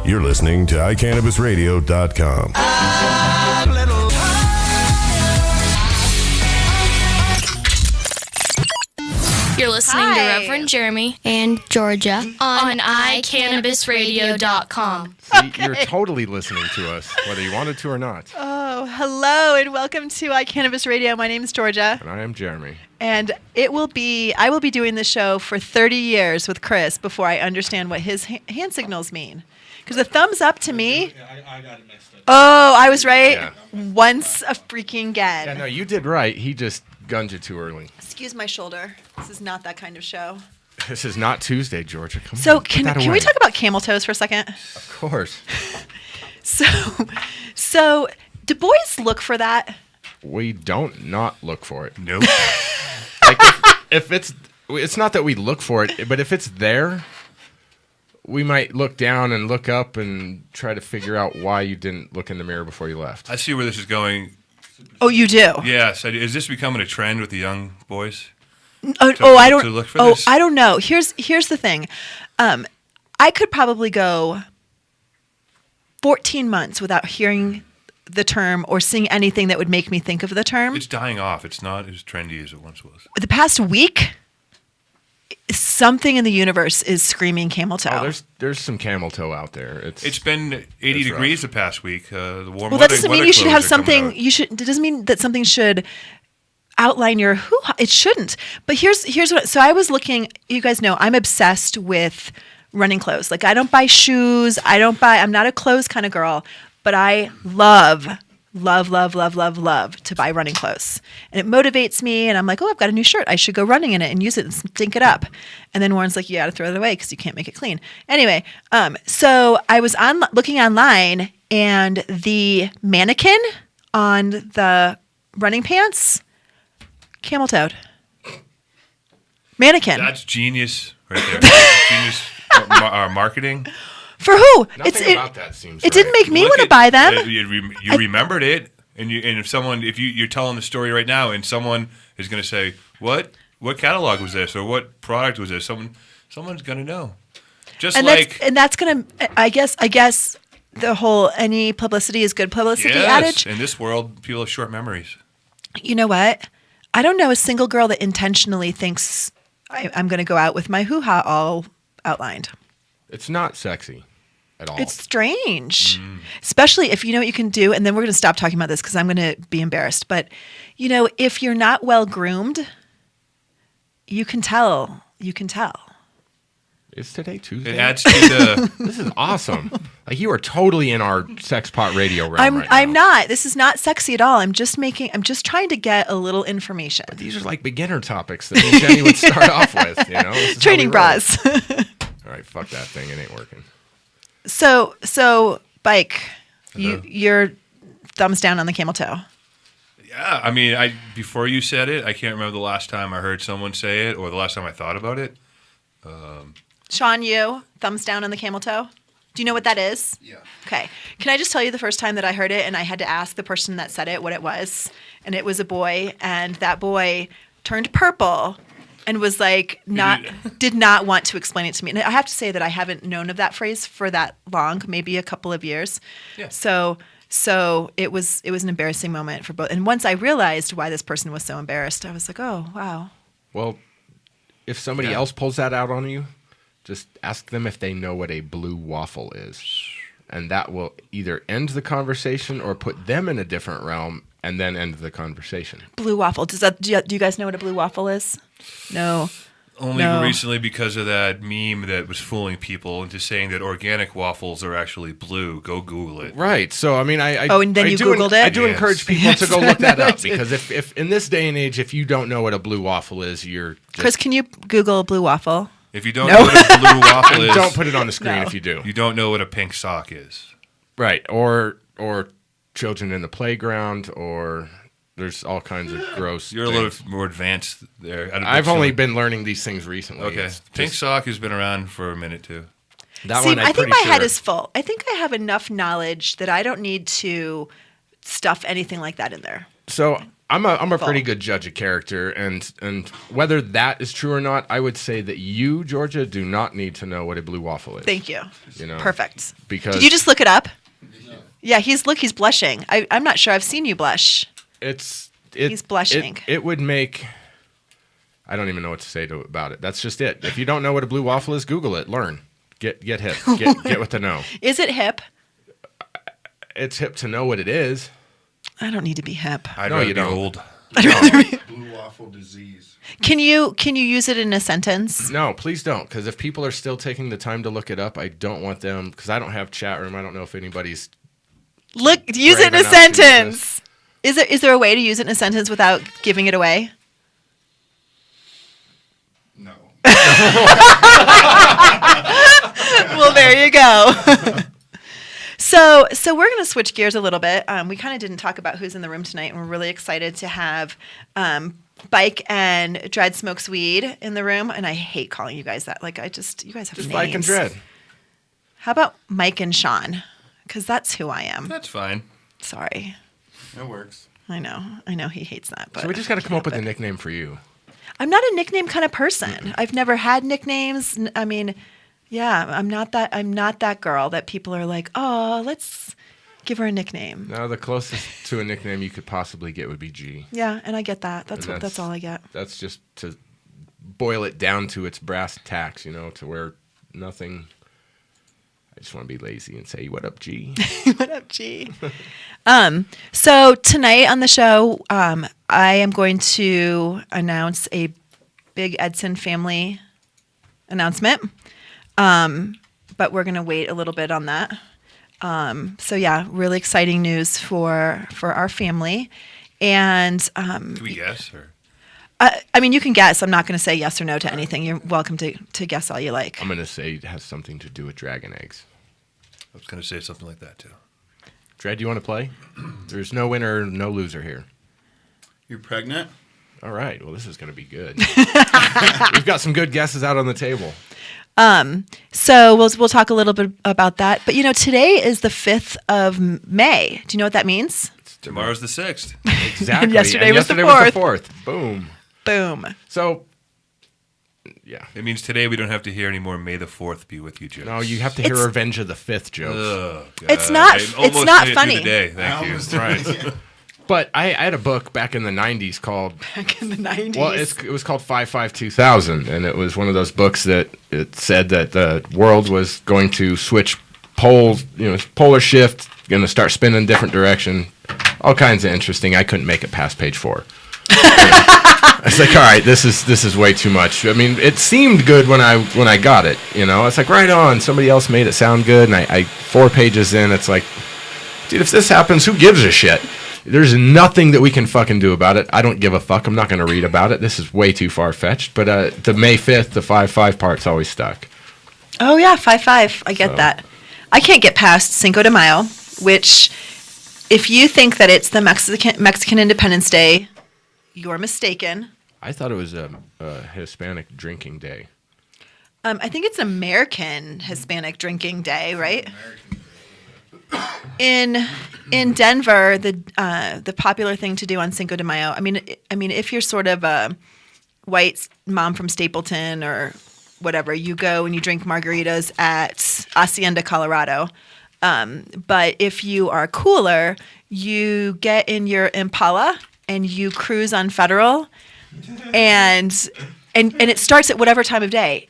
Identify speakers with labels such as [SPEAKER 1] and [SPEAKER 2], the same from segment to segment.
[SPEAKER 1] You're listening to iCannabisRadio.com.
[SPEAKER 2] You're listening to RevJeremy
[SPEAKER 3] and Georgia
[SPEAKER 2] on iCannabisRadio.com.
[SPEAKER 4] See, you're totally listening to us, whether you wanted to or not.
[SPEAKER 5] Oh, hello and welcome to iCannabis Radio. My name is Georgia.
[SPEAKER 4] And I am Jeremy.
[SPEAKER 5] And I will be doing this show for 30 years with Chris before I understand what his hand signals mean. Because the thumbs up to me...
[SPEAKER 6] I got it mixed up.
[SPEAKER 5] Oh, I was right. Yeah. Once a freaking again.
[SPEAKER 4] Yeah, no, you did right. He just gunned you too early.
[SPEAKER 5] Excuse my shoulder. This is not that kind of show.
[SPEAKER 4] This is not Tuesday, Georgia. Come
[SPEAKER 5] so
[SPEAKER 4] on,
[SPEAKER 5] can we talk about camel toes for a second?
[SPEAKER 4] Of course.
[SPEAKER 5] So do boys look for that?
[SPEAKER 4] We don't not look for it.
[SPEAKER 6] Nope.
[SPEAKER 4] Like if it's not that we look for it, but if it's there, we might look down and look up and try to figure out why you didn't look in the mirror before you left.
[SPEAKER 6] I see where this is going.
[SPEAKER 5] Oh, you do?
[SPEAKER 6] Yes. Is this becoming a trend with the young boys?
[SPEAKER 5] I don't.
[SPEAKER 6] To look for this?
[SPEAKER 5] I don't know. Here's the thing. I could probably go 14 months without hearing the term or seeing anything that would make me think of the term.
[SPEAKER 6] It's dying off. It's not as trendy as it once was.
[SPEAKER 5] The past week, something in the universe is screaming camel toe.
[SPEAKER 4] Oh, there's some camel toe out there. It's
[SPEAKER 6] been 80 degrees the past week. The warm
[SPEAKER 5] well, that doesn't mean you should have something. It doesn't mean that something should outline your hoo-ha. It shouldn't. But here's what. So I was looking. You guys know I'm obsessed with running clothes. Like I don't buy shoes. I'm not a clothes kind of girl. But I love to buy running clothes. And it motivates me. And I'm like, oh, I've got a new shirt. I should go running in it and use it and stink it up. And then Warren's like, you got to throw it away because you can't make it clean. Anyway, so I was looking online, and the mannequin on the running pants, camel-toed. Mannequin.
[SPEAKER 6] That's genius right there. Genius marketing.
[SPEAKER 5] For who?
[SPEAKER 4] Nothing about that seems
[SPEAKER 5] It didn't make me want to buy them.
[SPEAKER 6] You remembered it, and if you're telling the story right now, and someone is going to say, what catalog was this, or what product was this? Someone's going to know. That's
[SPEAKER 5] going to. I guess the whole any publicity is good publicity adage.
[SPEAKER 6] In this world, people have short memories.
[SPEAKER 5] You know what? I don't know a single girl that intentionally thinks I'm going to go out with my hoo-ha all outlined.
[SPEAKER 4] It's not sexy at all.
[SPEAKER 5] It's strange, especially if you know what you can do. And then we're going to stop talking about this because I'm going to be embarrassed. But, if you're not well groomed, you can tell. You can tell.
[SPEAKER 4] Is today Tuesday?
[SPEAKER 6] It adds to the...
[SPEAKER 4] This is awesome. Like you are totally in our sex pot radio realm right now.
[SPEAKER 5] I'm not. This is not sexy at all. I'm just trying to get a little information.
[SPEAKER 4] But these are like beginner topics that Jenny would start off with.
[SPEAKER 5] Training bras.
[SPEAKER 4] All right, fuck that thing. It ain't working.
[SPEAKER 5] So Bike, you're thumbs down on the camel toe.
[SPEAKER 6] Yeah, I mean, before you said it, I can't remember the last time I heard someone say it or the last time I thought about it.
[SPEAKER 5] Sean, you thumbs down on the camel toe. Do you know what that is?
[SPEAKER 7] Yeah.
[SPEAKER 5] Okay. Can I just tell you the first time that I heard it, and I had to ask the person that said it what it was, and it was a boy, and that boy turned purple. And was like did not want to explain it to me. And I have to say that I haven't known of that phrase for that long, maybe a couple of years.
[SPEAKER 6] Yeah.
[SPEAKER 5] So it was an embarrassing moment for both. And once I realized why this person was so embarrassed, I was like, oh wow.
[SPEAKER 4] Well, if somebody else pulls that out on you, just ask them if they know what a blue waffle is, and that will either end the conversation or put them in a different realm. And then end the conversation. Blue waffle. Do you guys know what a blue waffle is? No.
[SPEAKER 6] Only recently because of that meme that was fooling people into saying that organic waffles are actually blue. Go Google it.
[SPEAKER 4] Right. So, I mean,
[SPEAKER 5] and then you Googled it?
[SPEAKER 4] I do encourage people to go look that up because if in this day and age, if you don't know what a blue waffle is, you're just...
[SPEAKER 5] Chris, can you Google blue waffle?
[SPEAKER 6] If you don't know what a blue waffle is...
[SPEAKER 4] Don't put it on the screen if you do.
[SPEAKER 6] You don't know what a pink sock is.
[SPEAKER 4] Right. Or children in the playground, or there's all kinds of gross
[SPEAKER 6] You're
[SPEAKER 4] things.
[SPEAKER 6] A little more advanced there.
[SPEAKER 4] I've only been learning these things recently.
[SPEAKER 6] Okay. Pink sock has been around for a minute, too.
[SPEAKER 5] I think my head is full. I think I have enough knowledge that I don't need to stuff anything like that in there.
[SPEAKER 4] So I'm a pretty good judge of character, and whether that is true or not, I would say that you, Georgia, do not need to know what a blue waffle is.
[SPEAKER 5] Thank you.
[SPEAKER 4] You know,
[SPEAKER 5] Perfect.
[SPEAKER 4] Because
[SPEAKER 5] did you just look it up? No. Yeah, he's blushing. I'm not sure I've seen you blush. He's blushing.
[SPEAKER 4] It would make. I don't even know what to say about it. That's just it. If you don't know what a blue waffle is, Google it. Learn. Get hip. Get with the know.
[SPEAKER 5] Is it hip?
[SPEAKER 4] It's hip to know what it is.
[SPEAKER 5] I don't need to be hip.
[SPEAKER 6] I'd
[SPEAKER 4] No,
[SPEAKER 6] rather
[SPEAKER 4] you
[SPEAKER 6] be
[SPEAKER 4] don't.
[SPEAKER 6] old.
[SPEAKER 3] Blue waffle disease.
[SPEAKER 5] Can you use it in a sentence?
[SPEAKER 4] No, please don't. Because if people are still taking the time to look it up, I don't want them. Because I don't have chat room. I don't know if anybody's.
[SPEAKER 5] Use it in a
[SPEAKER 4] enough to use
[SPEAKER 5] sentence. Is there a way to use it in a sentence without giving it away?
[SPEAKER 3] No.
[SPEAKER 5] Well, there you go. So we're going to switch gears a little bit. We kind of didn't talk about who's in the room tonight, and we're really excited to have Bike and Dread Smokes Weed in the room. And I hate calling you guys that. Like, you guys have
[SPEAKER 4] Just
[SPEAKER 5] names.
[SPEAKER 4] Bike and Dread.
[SPEAKER 5] How about Mike and Sean? Because that's who I am.
[SPEAKER 6] That's fine.
[SPEAKER 5] Sorry.
[SPEAKER 3] It works.
[SPEAKER 5] I know he hates that. But
[SPEAKER 4] So we just got to come up with a nickname for you.
[SPEAKER 5] I'm not a nickname kind of person. I've never had nicknames. I mean, yeah, I'm not that girl that people are like, oh, let's give her a nickname.
[SPEAKER 4] No, the closest to a nickname you could possibly get would be G.
[SPEAKER 5] Yeah, and I get that. That's
[SPEAKER 4] And
[SPEAKER 5] all I get.
[SPEAKER 4] That's just to boil it down to its brass tacks, to where nothing. I just want to be lazy and say, "What up, G?"
[SPEAKER 5] What up, G? So tonight on the show, I am going to announce a big Edson family announcement. But we're going to wait a little bit on that. So yeah, really exciting news for our family. And
[SPEAKER 6] Do we guess? Or?
[SPEAKER 5] I mean, you can guess. I'm not going to say yes or no to anything. You're welcome to guess all you like.
[SPEAKER 4] I'm going to say it has something to do with dragon eggs.
[SPEAKER 6] I was going to say something like that, too.
[SPEAKER 4] Dread, you want to play? There's no winner, no loser here.
[SPEAKER 3] You're pregnant?
[SPEAKER 4] All right. Well, this is going to be good. We've got some good guesses out on the table.
[SPEAKER 5] So we'll talk a little bit about that. But today is the 5th of May. Do you know what that means?
[SPEAKER 6] Tomorrow's the 6th.
[SPEAKER 4] Exactly.
[SPEAKER 5] And yesterday was the
[SPEAKER 4] 4th. Boom.
[SPEAKER 5] Boom.
[SPEAKER 4] So, yeah.
[SPEAKER 6] It means today we don't have to hear any more May the 4th be with you jokes.
[SPEAKER 4] No, you have to hear
[SPEAKER 5] It's-
[SPEAKER 4] Revenge of the 5th jokes.
[SPEAKER 6] Oh, God.
[SPEAKER 5] It's not-
[SPEAKER 6] I
[SPEAKER 5] it's
[SPEAKER 6] almost
[SPEAKER 5] not
[SPEAKER 6] made it through
[SPEAKER 5] funny.
[SPEAKER 6] the day. Thank you.
[SPEAKER 3] almost-
[SPEAKER 4] Right. But I had a book back in the 90s called,
[SPEAKER 5] Back in the 90s.
[SPEAKER 4] well, it was called 5/5/2000, and it was one of those books that it said that the world was going to switch poles, polar shift, going to start spinning different direction, all kinds of interesting. I couldn't make it past page 4. I was like, all right, this is way too much. I mean, it seemed good when I got it, It's like, right on, somebody else made it sound good, and I 4 pages in, it's like, dude, if this happens, who gives a shit? There's nothing that we can fucking do about it. I don't give a fuck. I'm not going to read about it. This is way too far-fetched. But the May 5th, the 5/5 part's always stuck.
[SPEAKER 5] Oh, yeah, 5/5. I get that. I can't get past Cinco De Mayo, which, if you think that it's the Mexican Independence Day, you're mistaken. I
[SPEAKER 4] thought it was a Hispanic drinking day.
[SPEAKER 5] I think it's American Hispanic Drinking Day, right? In Denver, the popular thing to do on Cinco de Mayo. I mean, if you're sort of a white mom from Stapleton or whatever, you go and you drink margaritas at Hacienda, Colorado. But if you are cooler, you get in your Impala and you cruise on Federal, and it starts at whatever time of day.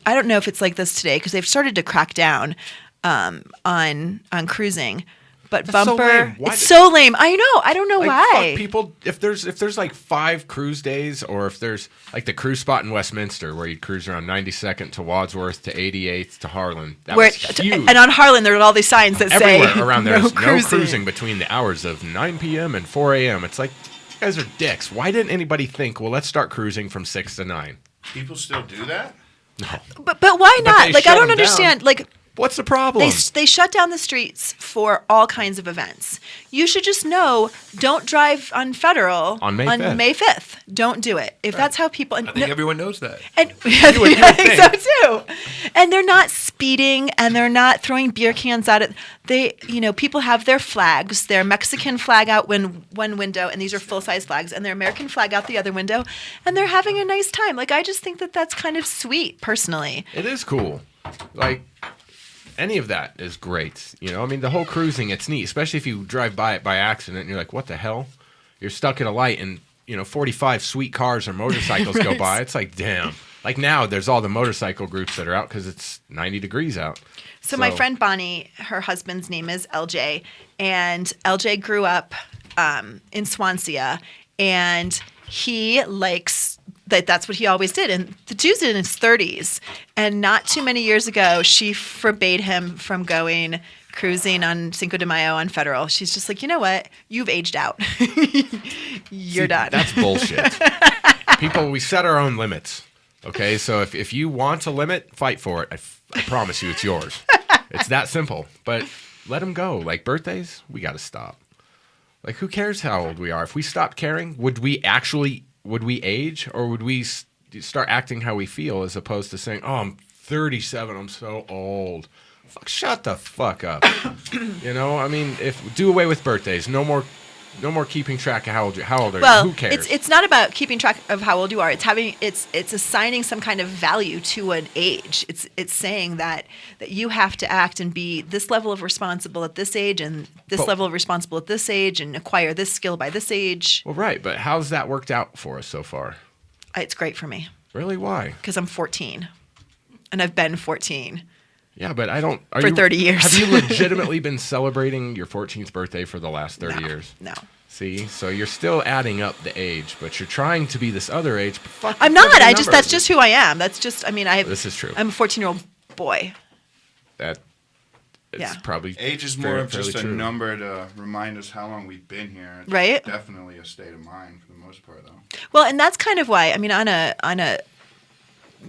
[SPEAKER 5] I don't know if it's like this today because they've started to crack down on cruising. But
[SPEAKER 4] That's so
[SPEAKER 5] bumper,
[SPEAKER 4] lame. Why
[SPEAKER 5] it's so lame. I know. I don't know why.
[SPEAKER 4] Fuck people, if there's like 5 cruise days, or if there's like the cruise spot in Westminster where you cruise around 92nd to Wadsworth to 88th to Harlan. That was huge.
[SPEAKER 5] And on Harlan, there are all these signs that
[SPEAKER 4] Everywhere
[SPEAKER 5] say
[SPEAKER 4] around there,
[SPEAKER 5] no
[SPEAKER 4] there's no cruising between the hours of 9 p.m. and 4 a.m. It's like, you guys are dicks. Why didn't anybody think, well, let's start cruising from 6 to 9?
[SPEAKER 3] People still do that?
[SPEAKER 4] No.
[SPEAKER 5] But why not?
[SPEAKER 4] they
[SPEAKER 5] Like, I
[SPEAKER 4] shut
[SPEAKER 5] don't
[SPEAKER 4] them
[SPEAKER 5] understand.
[SPEAKER 4] down.
[SPEAKER 5] Like,
[SPEAKER 4] What's the problem?
[SPEAKER 5] They shut down the streets for all kinds of events. You should just know, don't drive on Federal
[SPEAKER 4] on May 5th.
[SPEAKER 5] Don't do it. If that's how people...
[SPEAKER 6] I think everyone knows that.
[SPEAKER 5] And
[SPEAKER 4] would
[SPEAKER 5] I think so
[SPEAKER 4] think.
[SPEAKER 5] too. And they're not speeding, and they're not throwing beer cans at it. People have their flags, their Mexican flag out one window, and these are full-size flags, and their American flag out the other window, and they're having a nice time. Like, I just think that that's kind of sweet, personally.
[SPEAKER 4] It is cool. Like, any of that is great. I mean, the whole cruising, it's neat, especially if you drive by it by accident and you're like, what the hell? You're stuck at a light and, 45 sweet cars or motorcycles go by. It's like, damn. Like now, there's all the motorcycle groups that are out because it's 90 degrees out.
[SPEAKER 5] So my friend Bonnie, her husband's name is LJ, and LJ grew up in Swansea, and he likes that's what he always did. And the dude's in his 30s, and not too many years ago, she forbade him from going cruising on Cinco de Mayo on Federal. She's just like, you know what? You've aged out. You're done.
[SPEAKER 4] That's bullshit. People, we set our own limits. Okay, so if you want a limit, fight for it. I promise you it's yours. It's that simple. But let them go. Like birthdays, we got to stop. Like, who cares how old we are? If we stopped caring, would we age, or would we start acting how we feel as opposed to saying, oh, I'm 37, I'm so old. Fuck, shut the fuck up. I mean, do away with birthdays. No more keeping track of how old are you. Who cares?
[SPEAKER 5] It's not about keeping track of how old you are. It's assigning some kind of value to an age. It's saying that you have to act and be this level of responsible at this age and this level of responsible at this age and acquire this skill by this age.
[SPEAKER 4] Well, right, but how's that worked out for us so far?
[SPEAKER 5] It's great for me.
[SPEAKER 4] Really? Why?
[SPEAKER 5] Because I'm 14, and I've been 14.
[SPEAKER 4] Yeah, but
[SPEAKER 5] 30 years.
[SPEAKER 4] Have you legitimately been celebrating your 14th birthday for the last 30 years?
[SPEAKER 5] No.
[SPEAKER 4] See, so you're still adding up the age, but you're trying to be this other age. But fuck,
[SPEAKER 5] I'm not. That's just who I am. That's just. I mean,
[SPEAKER 4] This is true.
[SPEAKER 5] I'm a 14-year-old boy.
[SPEAKER 4] It's probably
[SPEAKER 3] age is more of just a number to remind us how long we've been here. It's
[SPEAKER 5] right.
[SPEAKER 3] Definitely a state of mind for the most part, though.
[SPEAKER 5] Well, and that's kind of why. I mean, on a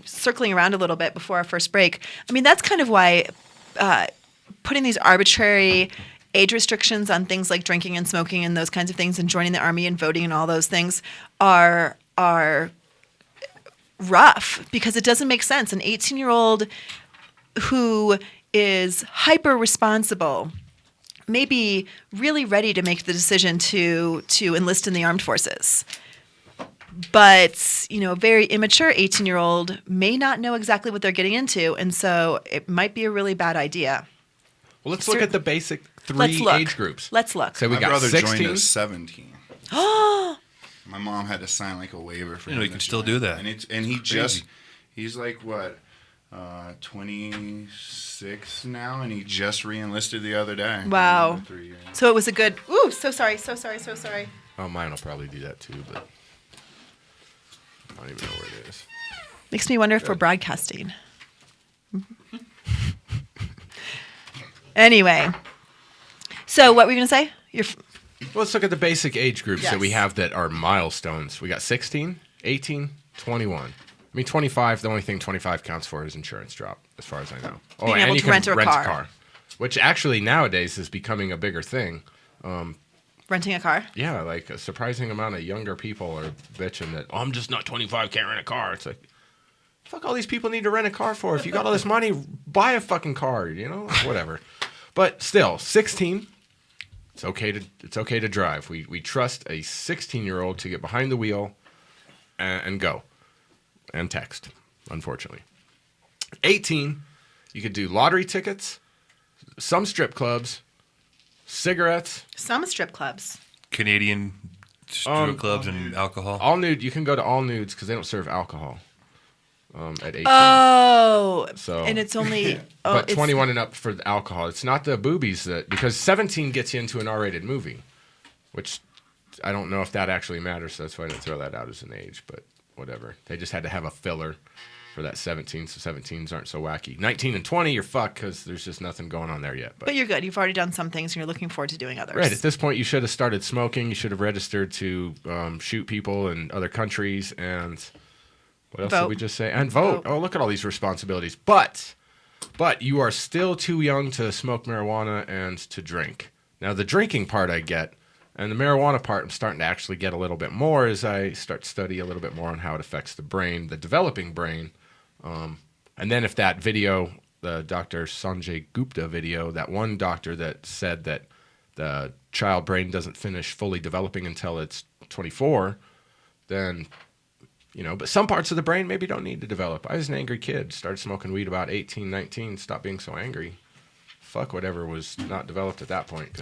[SPEAKER 5] circling around a little bit before our first break. I mean, that's kind of why putting these arbitrary age restrictions on things like drinking and smoking and those kinds of things and joining the army and voting and all those things are rough, because it doesn't make sense. An 18-year-old who is hyper responsible may be really ready to make the decision to enlist in the armed forces. But, a very immature 18-year-old may not know exactly what they're getting into, and so it might be a really bad idea.
[SPEAKER 4] Well, let's look at the basic three age groups.
[SPEAKER 5] Let's look.
[SPEAKER 4] So we
[SPEAKER 3] My
[SPEAKER 4] got
[SPEAKER 3] brother
[SPEAKER 4] 16.
[SPEAKER 3] joined at 17. My mom had to sign like a waiver for him.
[SPEAKER 6] You can still do that.
[SPEAKER 3] And he's like what, 26 now, and he just re-enlisted the other day.
[SPEAKER 5] Wow.
[SPEAKER 3] 3 years.
[SPEAKER 5] So it was a good. Ooh, so sorry.
[SPEAKER 4] Oh, mine will probably do that too, but I don't even know where it is.
[SPEAKER 5] Makes me wonder if we're broadcasting. Anyway, so what were you going to say?
[SPEAKER 4] Well, let's look at the basic age groups that we
[SPEAKER 5] Yes.
[SPEAKER 4] have that are milestones. We got 16, 18, 21. I mean, 25, the only thing 25 counts for is insurance drop, as far as I know.
[SPEAKER 5] Being able
[SPEAKER 4] you
[SPEAKER 5] to
[SPEAKER 4] can
[SPEAKER 5] rent a car.
[SPEAKER 4] which actually nowadays is becoming a bigger thing.
[SPEAKER 5] Renting a car?
[SPEAKER 4] Yeah, like a surprising amount of younger people are bitching that, I'm just not 25, can't rent a car. It's like, fuck all these people need to rent a car for. If you got all this money, buy a fucking car, whatever. But still, 16, it's okay to drive. We trust a 16-year-old to get behind the wheel and go. And text, unfortunately. 18, you could do lottery tickets, some strip clubs, cigarettes.
[SPEAKER 5] Some strip clubs.
[SPEAKER 6] Canadian strip clubs and alcohol.
[SPEAKER 4] All nude. You can go to all nudes because they don't serve alcohol at 18.
[SPEAKER 5] Oh,
[SPEAKER 4] So-
[SPEAKER 5] and it's only.
[SPEAKER 4] But
[SPEAKER 5] it's
[SPEAKER 4] 21 and up for the alcohol. It's not the boobies because 17 gets you into an R-rated movie, which I don't know if that actually matters. So that's why I didn't throw that out as an age. But whatever. They just had to have a filler for that 17, so 17s aren't so wacky. 19 and 20, you're fucked because there's just nothing going on there yet.
[SPEAKER 5] But you're good. You've already done some things, and you're looking forward to doing others.
[SPEAKER 4] Right. At this point, you should have started smoking. You should have registered to shoot people in other countries. And what else did we just say? And vote. Oh, look at all these responsibilities. But But you are still too young to smoke marijuana and to drink. Now, the drinking part I get, and the marijuana part I'm starting to actually get a little bit more as I start to study a little bit more on how it affects the brain, the developing brain. And then if that video, the Dr. Sanjay Gupta video, that one doctor that said that the child brain doesn't finish fully developing until it's 24, then, but some parts of the brain maybe don't need to develop. I was an angry kid, started smoking weed about 18, 19, stopped being so angry. Fuck whatever was not developed at that point.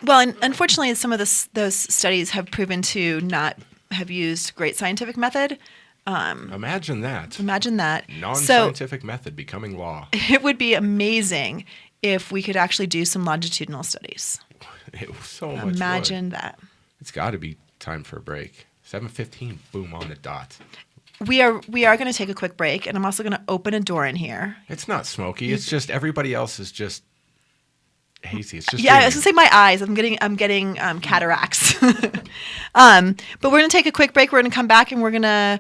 [SPEAKER 5] Well, and unfortunately, some of those studies have proven to not have used great scientific method.
[SPEAKER 4] Imagine that.
[SPEAKER 5] Non-scientific
[SPEAKER 4] method becoming law.
[SPEAKER 5] It would be amazing if we could actually do some longitudinal studies.
[SPEAKER 4] It was so much
[SPEAKER 5] Imagine that.
[SPEAKER 4] It's got to be time for a break. 7:15, boom, on the dot.
[SPEAKER 5] We are going to take a quick break, and I'm also going to open a door in here.
[SPEAKER 4] It's not smoky. It's just everybody else is just hazy. It's just
[SPEAKER 5] I was gonna say my eyes. I'm getting cataracts. But we're gonna take a quick break. We're gonna come back and we're gonna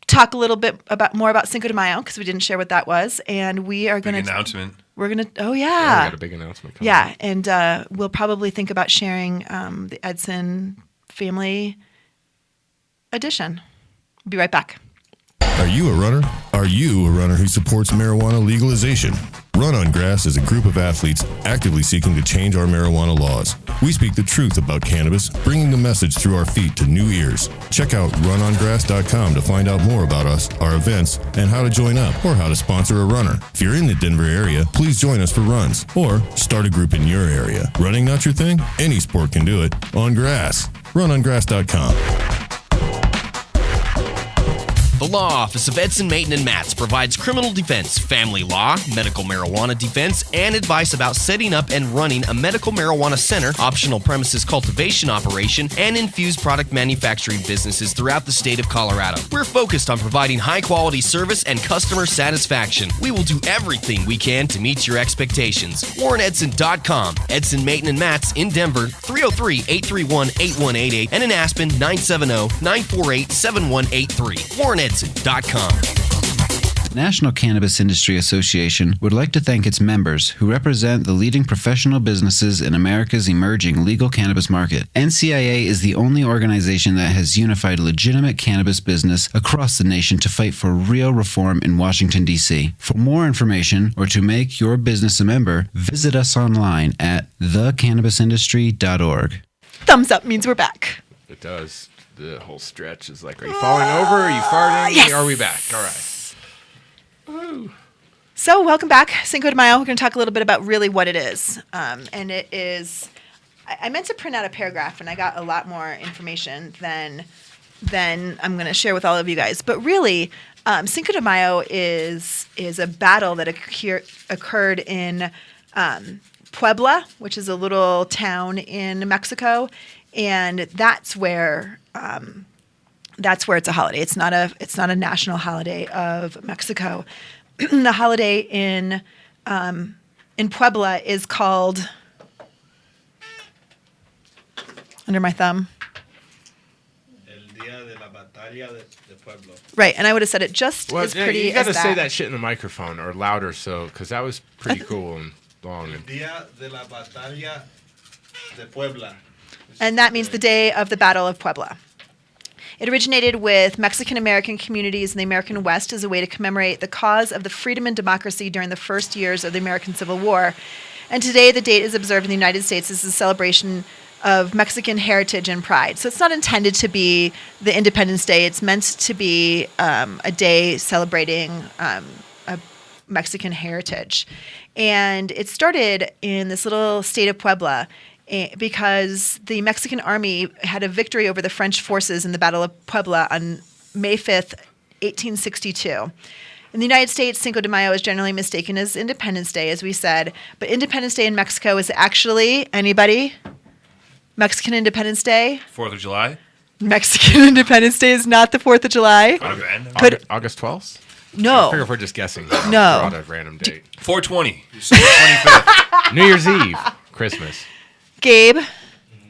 [SPEAKER 5] talk a little bit more about Cinco de Mayo because we didn't share what that was, and we are gonna
[SPEAKER 6] announcement.
[SPEAKER 5] We're gonna
[SPEAKER 4] we got a big announcement coming.
[SPEAKER 5] Yeah, and we'll probably think about sharing the Edson family edition. We'll be right back.
[SPEAKER 1] Are you a runner? Are you a runner who supports marijuana legalization? Run on Grass is a group of athletes actively seeking to change our marijuana laws. We speak the truth about cannabis, bringing the message through our feet to new ears. Check out runongrass.com to find out more about us, our events, and how to join up or how to sponsor a runner. If you're in the Denver area, please join us for runs or start a group in your area. Running not your thing? Any sport can do it. On Grass. Runongrass.com.
[SPEAKER 7] The Law Office of Edson, Mayton, and Matz provides criminal defense, family law, medical marijuana defense, and advice about setting up and running a medical marijuana center, optional premises cultivation operation, and infused product manufacturing businesses throughout the state of Colorado. We're focused on providing high-quality service and customer satisfaction. We will do everything we can to meet your expectations. WarrenEdson.com. Edson, Mayton, and Matz in Denver, 303-831-8188, and in Aspen, 970-948-7183. WarrenEdson.com.
[SPEAKER 8] National Cannabis Industry Association would like to thank its members who represent the leading professional businesses in America's emerging legal cannabis market. NCIA is the only organization that has unified legitimate cannabis business across the nation to fight for real reform in Washington, D.C. For more information or to make your business a member, visit us online at thecannabisindustry.org.
[SPEAKER 5] Thumbs up means we're back.
[SPEAKER 4] It does. The whole stretch is like, are you falling over? Are you farting?
[SPEAKER 5] Yes.
[SPEAKER 4] Are we back? All right. Woo.
[SPEAKER 5] So welcome back, Cinco de Mayo. We're going to talk a little bit about really what it is. And it is, I meant to print out a paragraph, and I got a lot more information than I'm going to share with all of you guys. But really, Cinco de Mayo is a battle that occurred in Puebla, which is a little town in Mexico. And that's where it's a holiday. It's not a national holiday of Mexico. The holiday in Puebla is called, under my thumb,
[SPEAKER 9] El Día de la Batalla de Pueblo.
[SPEAKER 5] Right, and I would have said it just as pretty
[SPEAKER 4] you got
[SPEAKER 5] as
[SPEAKER 4] to say
[SPEAKER 5] that.
[SPEAKER 4] that shit in the microphone or louder, because that was pretty cool and long.
[SPEAKER 9] El Día de la Batalla de Puebla.
[SPEAKER 5] And that means the day of the Battle of Puebla. It originated with Mexican-American communities in the American West as a way to commemorate the cause of the freedom and democracy during the first years of the American Civil War. And today, the date is observed in the United States as a celebration of Mexican heritage and pride. So it's not intended to be the Independence Day. It's meant to be a day celebrating a Mexican heritage. And it started in this little state of Puebla because the Mexican army had a victory over the French forces in the Battle of Puebla on May 5th, 1862. In the United States, Cinco de Mayo is generally mistaken as Independence Day, as we said, but Independence Day in Mexico is actually, anybody? Mexican Independence Day?
[SPEAKER 6] 4th of July?
[SPEAKER 5] Mexican Independence Day is not the 4th of July.
[SPEAKER 4] August 12th?
[SPEAKER 5] No.
[SPEAKER 4] I figure if we're just guessing.
[SPEAKER 5] No.
[SPEAKER 4] Throw out a random date.
[SPEAKER 6] 4/20. December 25th.
[SPEAKER 4] New Year's Eve. Christmas.
[SPEAKER 5] Gabe,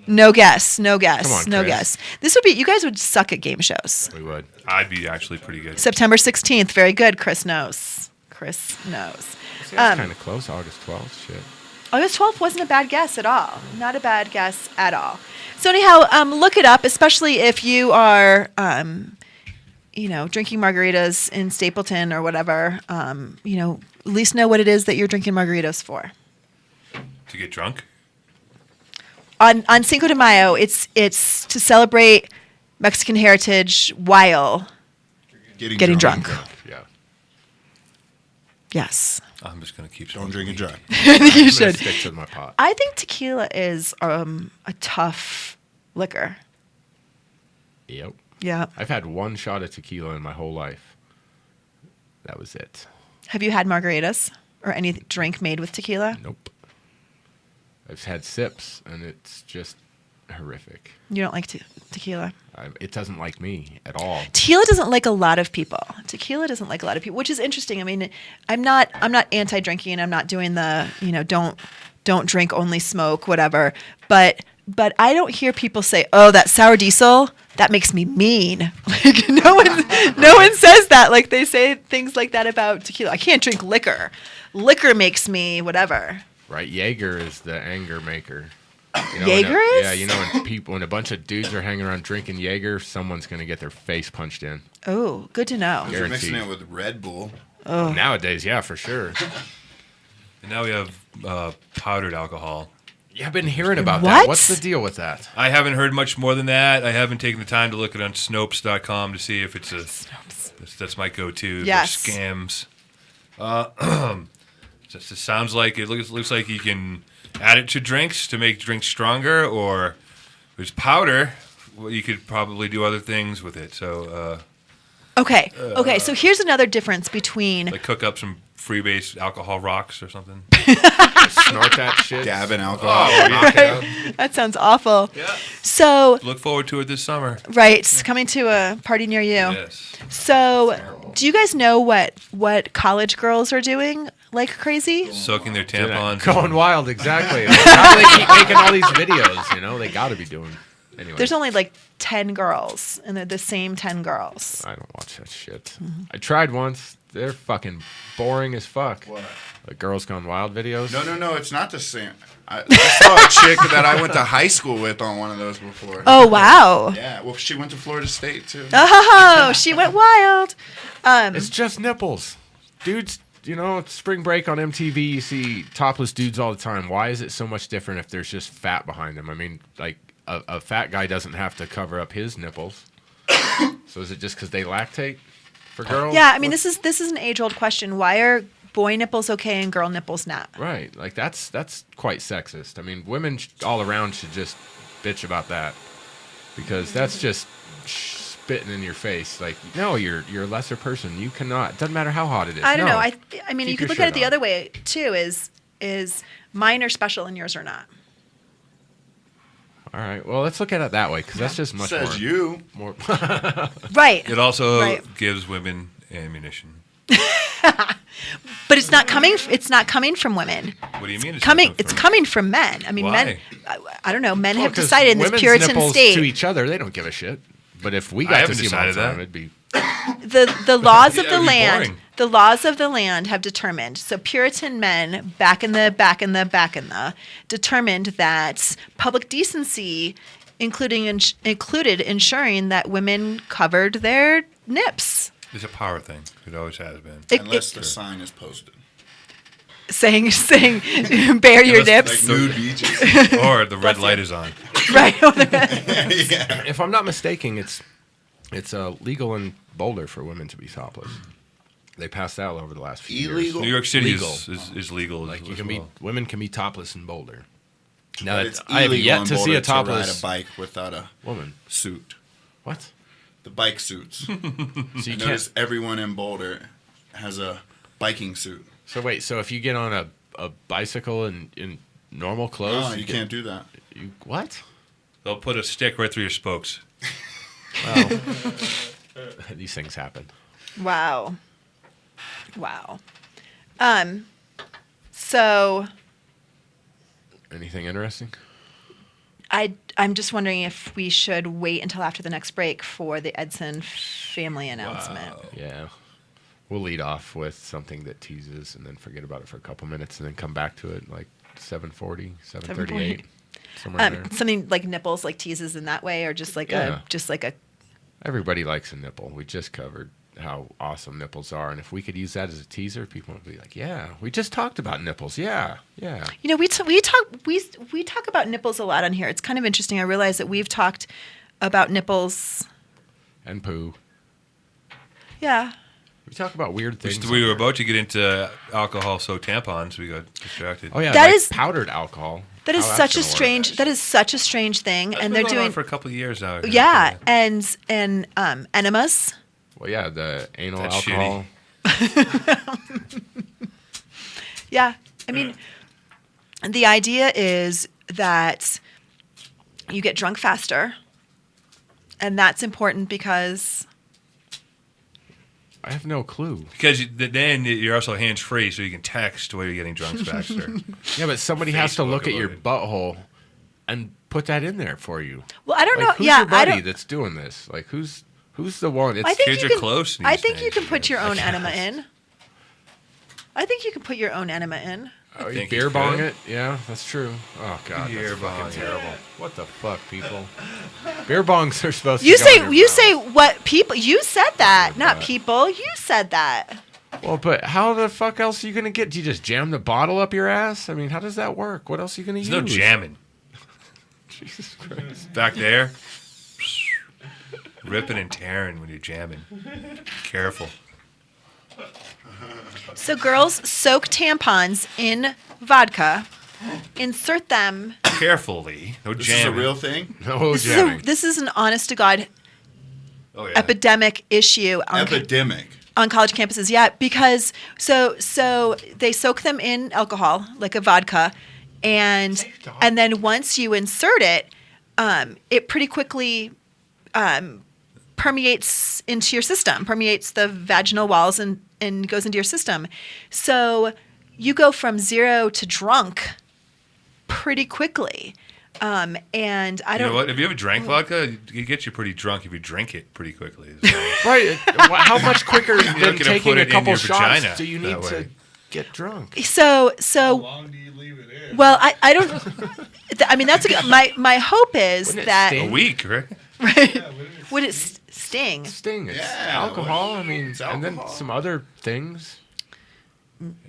[SPEAKER 5] no guess.
[SPEAKER 4] Come on,
[SPEAKER 5] No
[SPEAKER 4] Chris.
[SPEAKER 5] guess. This would be, you guys would suck at game shows.
[SPEAKER 4] We would.
[SPEAKER 6] I'd be actually pretty good.
[SPEAKER 5] September 16th, very good. Chris knows. Chris knows.
[SPEAKER 4] See, that's kind of close. August 12th. Shit.
[SPEAKER 5] August 12th wasn't a bad guess at all. Not a bad guess at all. So anyhow, look it up, especially if you are, drinking margaritas in Stapleton or whatever. At least know what it is that you're drinking margaritas for.
[SPEAKER 6] To get drunk?
[SPEAKER 5] On Cinco de Mayo, it's to celebrate Mexican heritage while getting drunk.
[SPEAKER 4] Yeah.
[SPEAKER 5] Yes.
[SPEAKER 6] I'm just going to keep
[SPEAKER 3] Don't drink and drive.
[SPEAKER 5] You should.
[SPEAKER 4] Stick to my pot.
[SPEAKER 5] I think tequila is a tough liquor.
[SPEAKER 4] Yep.
[SPEAKER 5] Yeah.
[SPEAKER 4] I've had one shot of tequila in my whole life. That was it.
[SPEAKER 5] Have you had margaritas or any drink made with tequila?
[SPEAKER 4] Nope. I've had sips, and it's just horrific.
[SPEAKER 5] You don't like tequila?
[SPEAKER 4] It doesn't like me at all.
[SPEAKER 5] Tequila doesn't like a lot of people. Which is interesting. I mean, I'm not anti-drinking. I'm not doing the, don't drink, only smoke, whatever. But I don't hear people say, "Oh, that sour diesel, that makes me mean." Like no one says that. Like they say things like that about tequila. I can't drink liquor. Liquor makes me whatever.
[SPEAKER 4] Right, Jaeger is the anger maker.
[SPEAKER 5] Jaeger is?
[SPEAKER 4] Yeah, when a bunch of dudes are hanging around drinking Jaeger, someone's going to get their face punched in.
[SPEAKER 5] Oh, good to know.
[SPEAKER 3] You're mixing it with Red Bull.
[SPEAKER 5] Oh.
[SPEAKER 4] Nowadays, yeah, for sure.
[SPEAKER 6] And now we have powdered alcohol.
[SPEAKER 4] Yeah, I've been hearing about
[SPEAKER 5] What?
[SPEAKER 4] that. What's the deal with that?
[SPEAKER 6] I haven't heard much more than that. I haven't taken the time to look it on Snopes.com to see if it's that's my go-to
[SPEAKER 5] Yes.
[SPEAKER 6] for scams. It sounds like it looks like you can add it to drinks to make drinks stronger, or there's powder. Well, you could probably do other things with it. So
[SPEAKER 5] Okay. So here's another difference between
[SPEAKER 6] like cook up some freebase alcohol rocks or something.
[SPEAKER 4] Snort that shit.
[SPEAKER 3] Dabbing alcohol.
[SPEAKER 4] Knock it out.
[SPEAKER 5] that sounds awful.
[SPEAKER 6] Yeah.
[SPEAKER 5] So
[SPEAKER 6] Look forward to it this summer.
[SPEAKER 5] right, it's coming to a party near you.
[SPEAKER 6] Yes.
[SPEAKER 5] So do you guys know what college girls are doing like crazy?
[SPEAKER 6] Soaking their tampons.
[SPEAKER 4] Going wild, exactly. How do they keep making all these videos? They got to be doing. Anyway,
[SPEAKER 5] There's only like 10 girls, and they're the same 10 girls.
[SPEAKER 4] I don't watch that shit.
[SPEAKER 5] Mm-hmm.
[SPEAKER 4] I tried once. They're fucking boring as fuck.
[SPEAKER 3] What?
[SPEAKER 4] The Girls Gone Wild videos.
[SPEAKER 3] No, it's not the same. I saw a chick that I went to high school with on one of those before.
[SPEAKER 5] Oh, wow.
[SPEAKER 3] Yeah, well, she went to Florida State, too.
[SPEAKER 5] Oh, she went wild.
[SPEAKER 4] It's just nipples. Dudes, it's spring break on MTV, you see topless dudes all the time. Why is it so much different if there's just fat behind them? I mean, like, a fat guy doesn't have to cover up his nipples. So is it just because they lactate for girls?
[SPEAKER 5] Yeah, I mean, this is an age-old question. Why are boy nipples okay and girl nipples not?
[SPEAKER 4] Right. Like, that's quite sexist. I mean, women all around should just bitch about that. Because that's just spitting in your face. Like, no, you're a lesser person. You cannot. It doesn't matter how hot it is.
[SPEAKER 5] I don't
[SPEAKER 4] No.
[SPEAKER 5] know. I mean, you
[SPEAKER 4] Keep
[SPEAKER 5] could
[SPEAKER 4] your
[SPEAKER 5] look at it the
[SPEAKER 4] shirt on.
[SPEAKER 5] other way, too, is mine are special and yours are not.
[SPEAKER 4] All right. Well, let's look at it that way, because that's just much
[SPEAKER 3] Says
[SPEAKER 4] more.
[SPEAKER 3] you.
[SPEAKER 4] More.
[SPEAKER 5] Right.
[SPEAKER 6] It also
[SPEAKER 5] Right.
[SPEAKER 6] gives women ammunition.
[SPEAKER 5] But it's not coming from women.
[SPEAKER 6] What do you mean?
[SPEAKER 5] It's coming from men. I mean,
[SPEAKER 6] Why?
[SPEAKER 5] men. I don't know. Men
[SPEAKER 4] Well,
[SPEAKER 5] have
[SPEAKER 4] 'cause
[SPEAKER 5] decided in this
[SPEAKER 4] women's
[SPEAKER 5] Puritan
[SPEAKER 4] nipples
[SPEAKER 5] state.
[SPEAKER 4] to each other, they don't give a shit. But if we
[SPEAKER 6] I
[SPEAKER 4] got to
[SPEAKER 6] haven't
[SPEAKER 4] see them all the
[SPEAKER 6] decided
[SPEAKER 4] time,
[SPEAKER 6] that.
[SPEAKER 4] it'd be.
[SPEAKER 5] The laws of
[SPEAKER 6] That
[SPEAKER 5] the
[SPEAKER 6] would be
[SPEAKER 5] land.
[SPEAKER 6] boring.
[SPEAKER 5] The laws of the land have determined. So Puritan men back in the determined that public decency, included ensuring that women covered their nips.
[SPEAKER 6] It's a power thing. It always has been.
[SPEAKER 3] Unless the sign is posted.
[SPEAKER 5] Saying bare your
[SPEAKER 6] Unless,
[SPEAKER 5] nips.
[SPEAKER 3] Like nude beaches.
[SPEAKER 6] Or the red light is on.
[SPEAKER 5] Right.
[SPEAKER 3] Yeah.
[SPEAKER 4] If I'm not mistaken, it's legal in Boulder for women to be topless. They passed that over the last few
[SPEAKER 3] Illegal?
[SPEAKER 6] New York City
[SPEAKER 4] Legal.
[SPEAKER 6] is legal.
[SPEAKER 4] years. Like
[SPEAKER 6] as
[SPEAKER 4] you can
[SPEAKER 6] well.
[SPEAKER 4] women can be topless in Boulder. Now
[SPEAKER 3] But
[SPEAKER 4] that
[SPEAKER 3] it's
[SPEAKER 4] I have
[SPEAKER 3] illegal
[SPEAKER 4] yet
[SPEAKER 3] in
[SPEAKER 4] to see
[SPEAKER 3] Boulder
[SPEAKER 4] a
[SPEAKER 3] ride
[SPEAKER 4] topless
[SPEAKER 3] a bike without a
[SPEAKER 4] woman.
[SPEAKER 3] suit.
[SPEAKER 4] What?
[SPEAKER 3] The bike suits.
[SPEAKER 4] So you
[SPEAKER 3] I
[SPEAKER 4] can't.
[SPEAKER 3] notice everyone in Boulder has a biking suit.
[SPEAKER 4] So wait. So if you get on a bicycle in normal clothes,
[SPEAKER 3] No, you can't do that.
[SPEAKER 4] You what?
[SPEAKER 6] They'll put a stick right through your spokes.
[SPEAKER 4] Well, these things happen.
[SPEAKER 5] Wow. So
[SPEAKER 4] Anything interesting?
[SPEAKER 5] I'm just wondering if we should wait until after the next break for the Edson family announcement.
[SPEAKER 4] Yeah. We'll lead off with something that teases and then forget about it for a couple minutes and then come back to it like 7:40, 7:38, somewhere in there.
[SPEAKER 5] Something like nipples, like teases in that way, or just like a.
[SPEAKER 4] Everybody likes a nipple. We just covered how awesome nipples are, and if we could use that as a teaser, people would be like, "Yeah, we just talked about nipples. Yeah."
[SPEAKER 5] You know, we talk about nipples a lot on here. It's kind of interesting. I realize that we've talked about nipples
[SPEAKER 4] and poo.
[SPEAKER 5] Yeah.
[SPEAKER 4] We talk about weird things.
[SPEAKER 6] We were about to get into alcohol-soaked tampons. We got distracted.
[SPEAKER 4] Oh yeah,
[SPEAKER 5] that
[SPEAKER 4] like
[SPEAKER 5] is
[SPEAKER 4] powdered alcohol.
[SPEAKER 5] That is such a strange. That is such a strange thing,
[SPEAKER 6] That's
[SPEAKER 5] and
[SPEAKER 6] been
[SPEAKER 5] they're
[SPEAKER 6] going on
[SPEAKER 5] doing
[SPEAKER 6] for a couple of years now.
[SPEAKER 5] Yeah, and enemas.
[SPEAKER 4] Well, yeah, the anal
[SPEAKER 6] That's
[SPEAKER 4] alcohol.
[SPEAKER 5] Yeah, I mean, the idea is that you get drunk faster, and that's important because.
[SPEAKER 4] I have no clue.
[SPEAKER 6] Because then you're also hands-free, so you can text while you're getting drunk faster.
[SPEAKER 4] Yeah, but somebody has to look at your butthole and put that in there for you.
[SPEAKER 5] Well, I don't know.
[SPEAKER 4] Who's
[SPEAKER 5] Yeah,
[SPEAKER 4] your buddy
[SPEAKER 5] I don't.
[SPEAKER 4] that's doing this? Like, who's the one? It's
[SPEAKER 6] Kids are close.
[SPEAKER 5] I think you can put your own enema in. I think you can put your own enema in.
[SPEAKER 4] Oh, you
[SPEAKER 6] think
[SPEAKER 4] beer
[SPEAKER 6] you
[SPEAKER 4] bong
[SPEAKER 6] could.
[SPEAKER 4] it? Yeah, that's true. Oh god,
[SPEAKER 6] Beer
[SPEAKER 4] that's fucking
[SPEAKER 6] bong.
[SPEAKER 4] terrible. What the fuck, people? Beer bongs are supposed
[SPEAKER 5] You
[SPEAKER 4] to go in your
[SPEAKER 5] say
[SPEAKER 4] mouth.
[SPEAKER 5] say what people? You said that, not people. You said that.
[SPEAKER 4] Well, but how the fuck else are you gonna get? Do you just jam the bottle up your ass? I mean, how does that work? What else are you gonna
[SPEAKER 6] There's
[SPEAKER 4] use?
[SPEAKER 6] no jamming.
[SPEAKER 4] Jesus Christ.
[SPEAKER 6] Back there, ripping and tearing when you're jamming. Careful.
[SPEAKER 5] So girls soak tampons in vodka, insert them.
[SPEAKER 6] Carefully. No
[SPEAKER 3] This is a
[SPEAKER 6] jamming.
[SPEAKER 3] real thing?
[SPEAKER 4] No jamming.
[SPEAKER 5] This is an honest to God
[SPEAKER 6] Oh, yeah.
[SPEAKER 5] epidemic issue
[SPEAKER 3] Epidemic.
[SPEAKER 5] on college campuses. Yeah, because so they soak them in alcohol, like a vodka, and then once you insert it, it pretty quickly permeates into your system, permeates the vaginal walls and goes into your system. So you go from zero to drunk pretty quickly. And I don't
[SPEAKER 6] You know what? Have you ever drank vodka? It gets you pretty drunk if you drink it pretty quickly. So.
[SPEAKER 4] Right. How much quicker than
[SPEAKER 6] gonna
[SPEAKER 4] taking
[SPEAKER 6] put
[SPEAKER 4] a
[SPEAKER 6] it in
[SPEAKER 4] couple
[SPEAKER 6] your
[SPEAKER 4] shots
[SPEAKER 6] vagina
[SPEAKER 4] do you need
[SPEAKER 6] that
[SPEAKER 4] to
[SPEAKER 6] way.
[SPEAKER 4] get drunk?
[SPEAKER 5] So
[SPEAKER 9] How long do you leave it in?
[SPEAKER 5] well, I don't. I mean, that's a good. My hope is
[SPEAKER 4] Wouldn't it
[SPEAKER 5] that
[SPEAKER 4] sting?
[SPEAKER 6] A week, right?
[SPEAKER 5] would it sting?
[SPEAKER 4] Sting. It's
[SPEAKER 3] Yeah,
[SPEAKER 4] alcohol. I mean,
[SPEAKER 3] it's
[SPEAKER 4] and then
[SPEAKER 3] alcohol.
[SPEAKER 4] some other things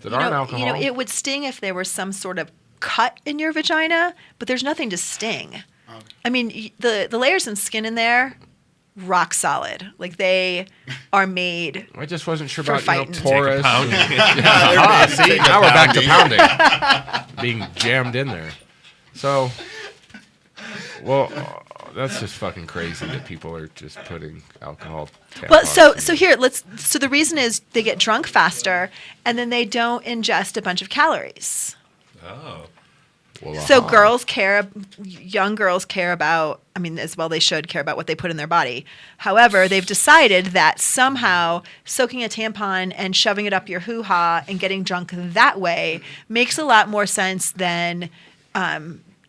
[SPEAKER 4] that aren't alcohol.
[SPEAKER 5] You know, it would sting if there was some sort of cut in your vagina, but there's nothing to sting. I mean, the layers and skin in there, rock solid. Like they are made.
[SPEAKER 4] I just wasn't sure
[SPEAKER 5] For
[SPEAKER 4] about
[SPEAKER 5] fighting.
[SPEAKER 4] porous.
[SPEAKER 6] Pound.
[SPEAKER 4] See, now we're back to pounding, being jammed in there. So, well, that's just fucking crazy that people are just putting alcohol.
[SPEAKER 5] Well,
[SPEAKER 4] tampons
[SPEAKER 5] so
[SPEAKER 4] in.
[SPEAKER 5] here, so the reason is they get drunk faster, and then they don't ingest a bunch of calories.
[SPEAKER 6] Oh.
[SPEAKER 4] Well,
[SPEAKER 5] So young girls care about, I mean, as well they should care about what they put in their body. However, they've decided that somehow soaking a tampon and shoving it up your hoo-ha and getting drunk that way makes a lot more sense than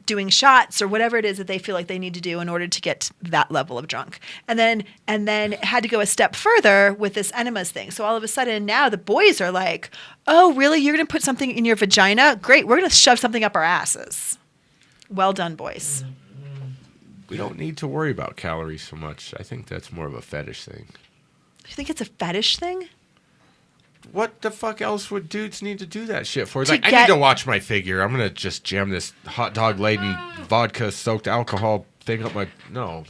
[SPEAKER 5] doing shots or whatever it is that they feel like they need to do in order to get that level of drunk. And then had to go a step further with this enemas thing. So all of a sudden now the boys are like, oh, really? You're going to put something in your vagina? Great. We're going to shove something up our asses. Well done, boys.
[SPEAKER 4] we don't need to worry about calories so much. I think that's more of a fetish thing.
[SPEAKER 5] You think it's a fetish thing?
[SPEAKER 4] What the fuck else would dudes need to do that shit for? It's
[SPEAKER 5] To
[SPEAKER 4] like, I
[SPEAKER 5] get-
[SPEAKER 4] need to watch my figure. I'm gonna just jam this hot dog laden vodka soaked alcohol thing up my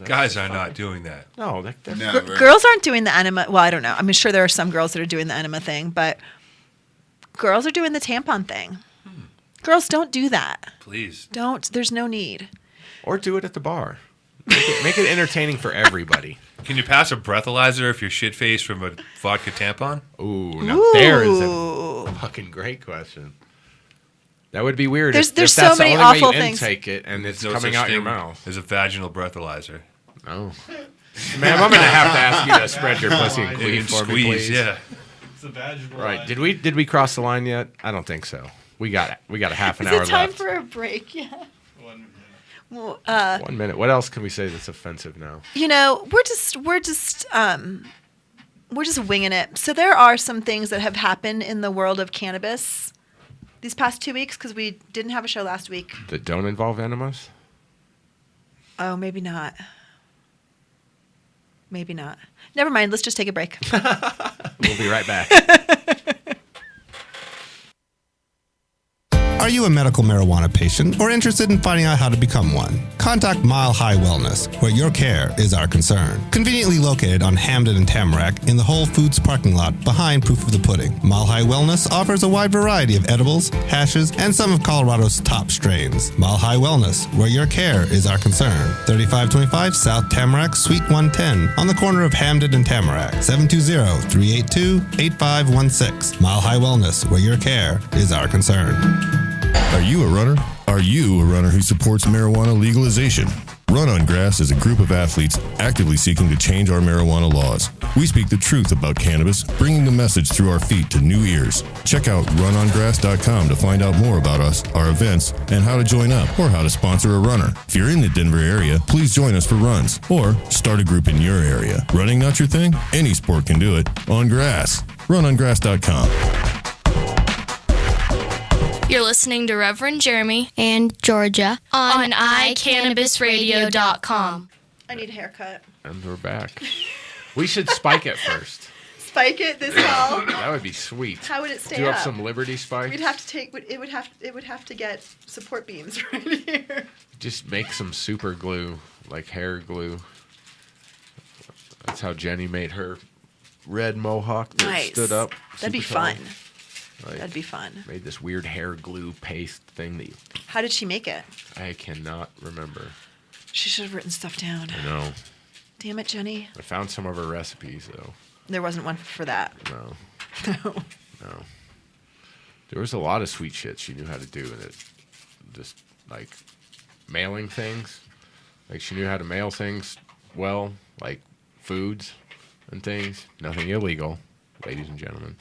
[SPEAKER 6] Guys are not doing that.
[SPEAKER 4] no.
[SPEAKER 3] Never.
[SPEAKER 5] Girls aren't doing the enema. Well, I don't know. I'm sure there are some girls that are doing the enema thing, but girls are doing the tampon thing. Girls don't do that.
[SPEAKER 6] Please.
[SPEAKER 5] Don't. There's no need.
[SPEAKER 4] Or do it at the bar. Make it entertaining for everybody.
[SPEAKER 6] Can you pass a breathalyzer if you're shit-faced from a vodka tampon?
[SPEAKER 4] Ooh, now there is a fucking great question. That would be weird.
[SPEAKER 5] There's
[SPEAKER 4] if
[SPEAKER 5] so
[SPEAKER 4] that's
[SPEAKER 5] many
[SPEAKER 4] the only
[SPEAKER 5] awful
[SPEAKER 4] way you
[SPEAKER 5] things.
[SPEAKER 4] intake it and it's
[SPEAKER 6] No
[SPEAKER 4] coming
[SPEAKER 6] such
[SPEAKER 4] out your
[SPEAKER 6] thing
[SPEAKER 4] mouth.
[SPEAKER 6] as a vaginal breathalyzer.
[SPEAKER 4] Oh, ma'am, I'm gonna have to ask you to spread your pussy and
[SPEAKER 6] You
[SPEAKER 4] queef
[SPEAKER 6] can
[SPEAKER 4] for me,
[SPEAKER 6] squeeze,
[SPEAKER 4] please.
[SPEAKER 6] yeah.
[SPEAKER 9] It's a vaginal
[SPEAKER 4] Right?
[SPEAKER 9] line.
[SPEAKER 4] Did we cross the line yet? I don't think so. We got a half an
[SPEAKER 5] Is
[SPEAKER 4] hour
[SPEAKER 5] it time
[SPEAKER 4] left.
[SPEAKER 5] for a break? Yeah.
[SPEAKER 9] 1 minute.
[SPEAKER 5] Well,
[SPEAKER 4] 1 minute. What else can we say that's offensive now?
[SPEAKER 5] you know, we're just we're just winging it. So there are some things that have happened in the world of cannabis these past 2 weeks because we didn't have a show last week.
[SPEAKER 4] That don't involve enemas?
[SPEAKER 5] Oh, maybe not. Maybe not. Never mind. Let's just take a break.
[SPEAKER 4] We'll be right back.
[SPEAKER 10] Are you a medical marijuana patient or interested in finding out how to become one? Contact Mile High Wellness, where your care is our concern. Conveniently located on Hamden and Tamarack in the Whole Foods parking lot behind Proof of the Pudding. Mile High Wellness offers a wide variety of edibles, hashes, and some of Colorado's top strains. Mile High Wellness, where your care is our concern. 3525 South Tamarack, Suite 110, on the corner of Hamden and Tamarack. 720-382-8516. Mile High Wellness, where your care is our concern.
[SPEAKER 1] Are you a runner? Are you a runner who supports marijuana legalization? Run on Grass is a group of athletes actively seeking to change our marijuana laws. We speak the truth about cannabis, bringing the message through our feet to new ears. Check out runongrass.com to find out more about us, our events, and how to join up or how to sponsor a runner. If you're in the Denver area, please join us for runs or start a group in your area. Running not your thing? Any sport can do it. On grass. Runongrass.com.
[SPEAKER 2] You're listening to Reverend Jeremy
[SPEAKER 11] and Georgia
[SPEAKER 2] on iCannabisRadio.com.
[SPEAKER 5] I need a haircut.
[SPEAKER 4] And we're back. We should spike it first.
[SPEAKER 5] Spike it this fall.
[SPEAKER 4] That would be sweet.
[SPEAKER 5] How would it stay
[SPEAKER 4] Do you
[SPEAKER 5] up?
[SPEAKER 4] have some Liberty spikes?
[SPEAKER 5] We'd have to take. It would have to get support beams right here.
[SPEAKER 4] Just make some super glue, like hair glue. That's how Jenny made her red mohawk that
[SPEAKER 5] Nice.
[SPEAKER 4] stood up.
[SPEAKER 5] That'd be
[SPEAKER 4] super tall.
[SPEAKER 5] fun.
[SPEAKER 4] Like,
[SPEAKER 5] That'd be fun.
[SPEAKER 4] Made this weird hair glue paste thing that
[SPEAKER 5] How did she make it?
[SPEAKER 4] I cannot remember.
[SPEAKER 5] She should have written stuff down.
[SPEAKER 4] I know.
[SPEAKER 5] Damn it, Jenny.
[SPEAKER 4] I found some of her recipes though.
[SPEAKER 5] There wasn't one for that.
[SPEAKER 4] No.
[SPEAKER 5] No.
[SPEAKER 4] No. There was a lot of sweet shit she knew how to do, and it just like mailing things. Like she knew how to mail things well, like foods and things. Nothing illegal, ladies and gentlemen.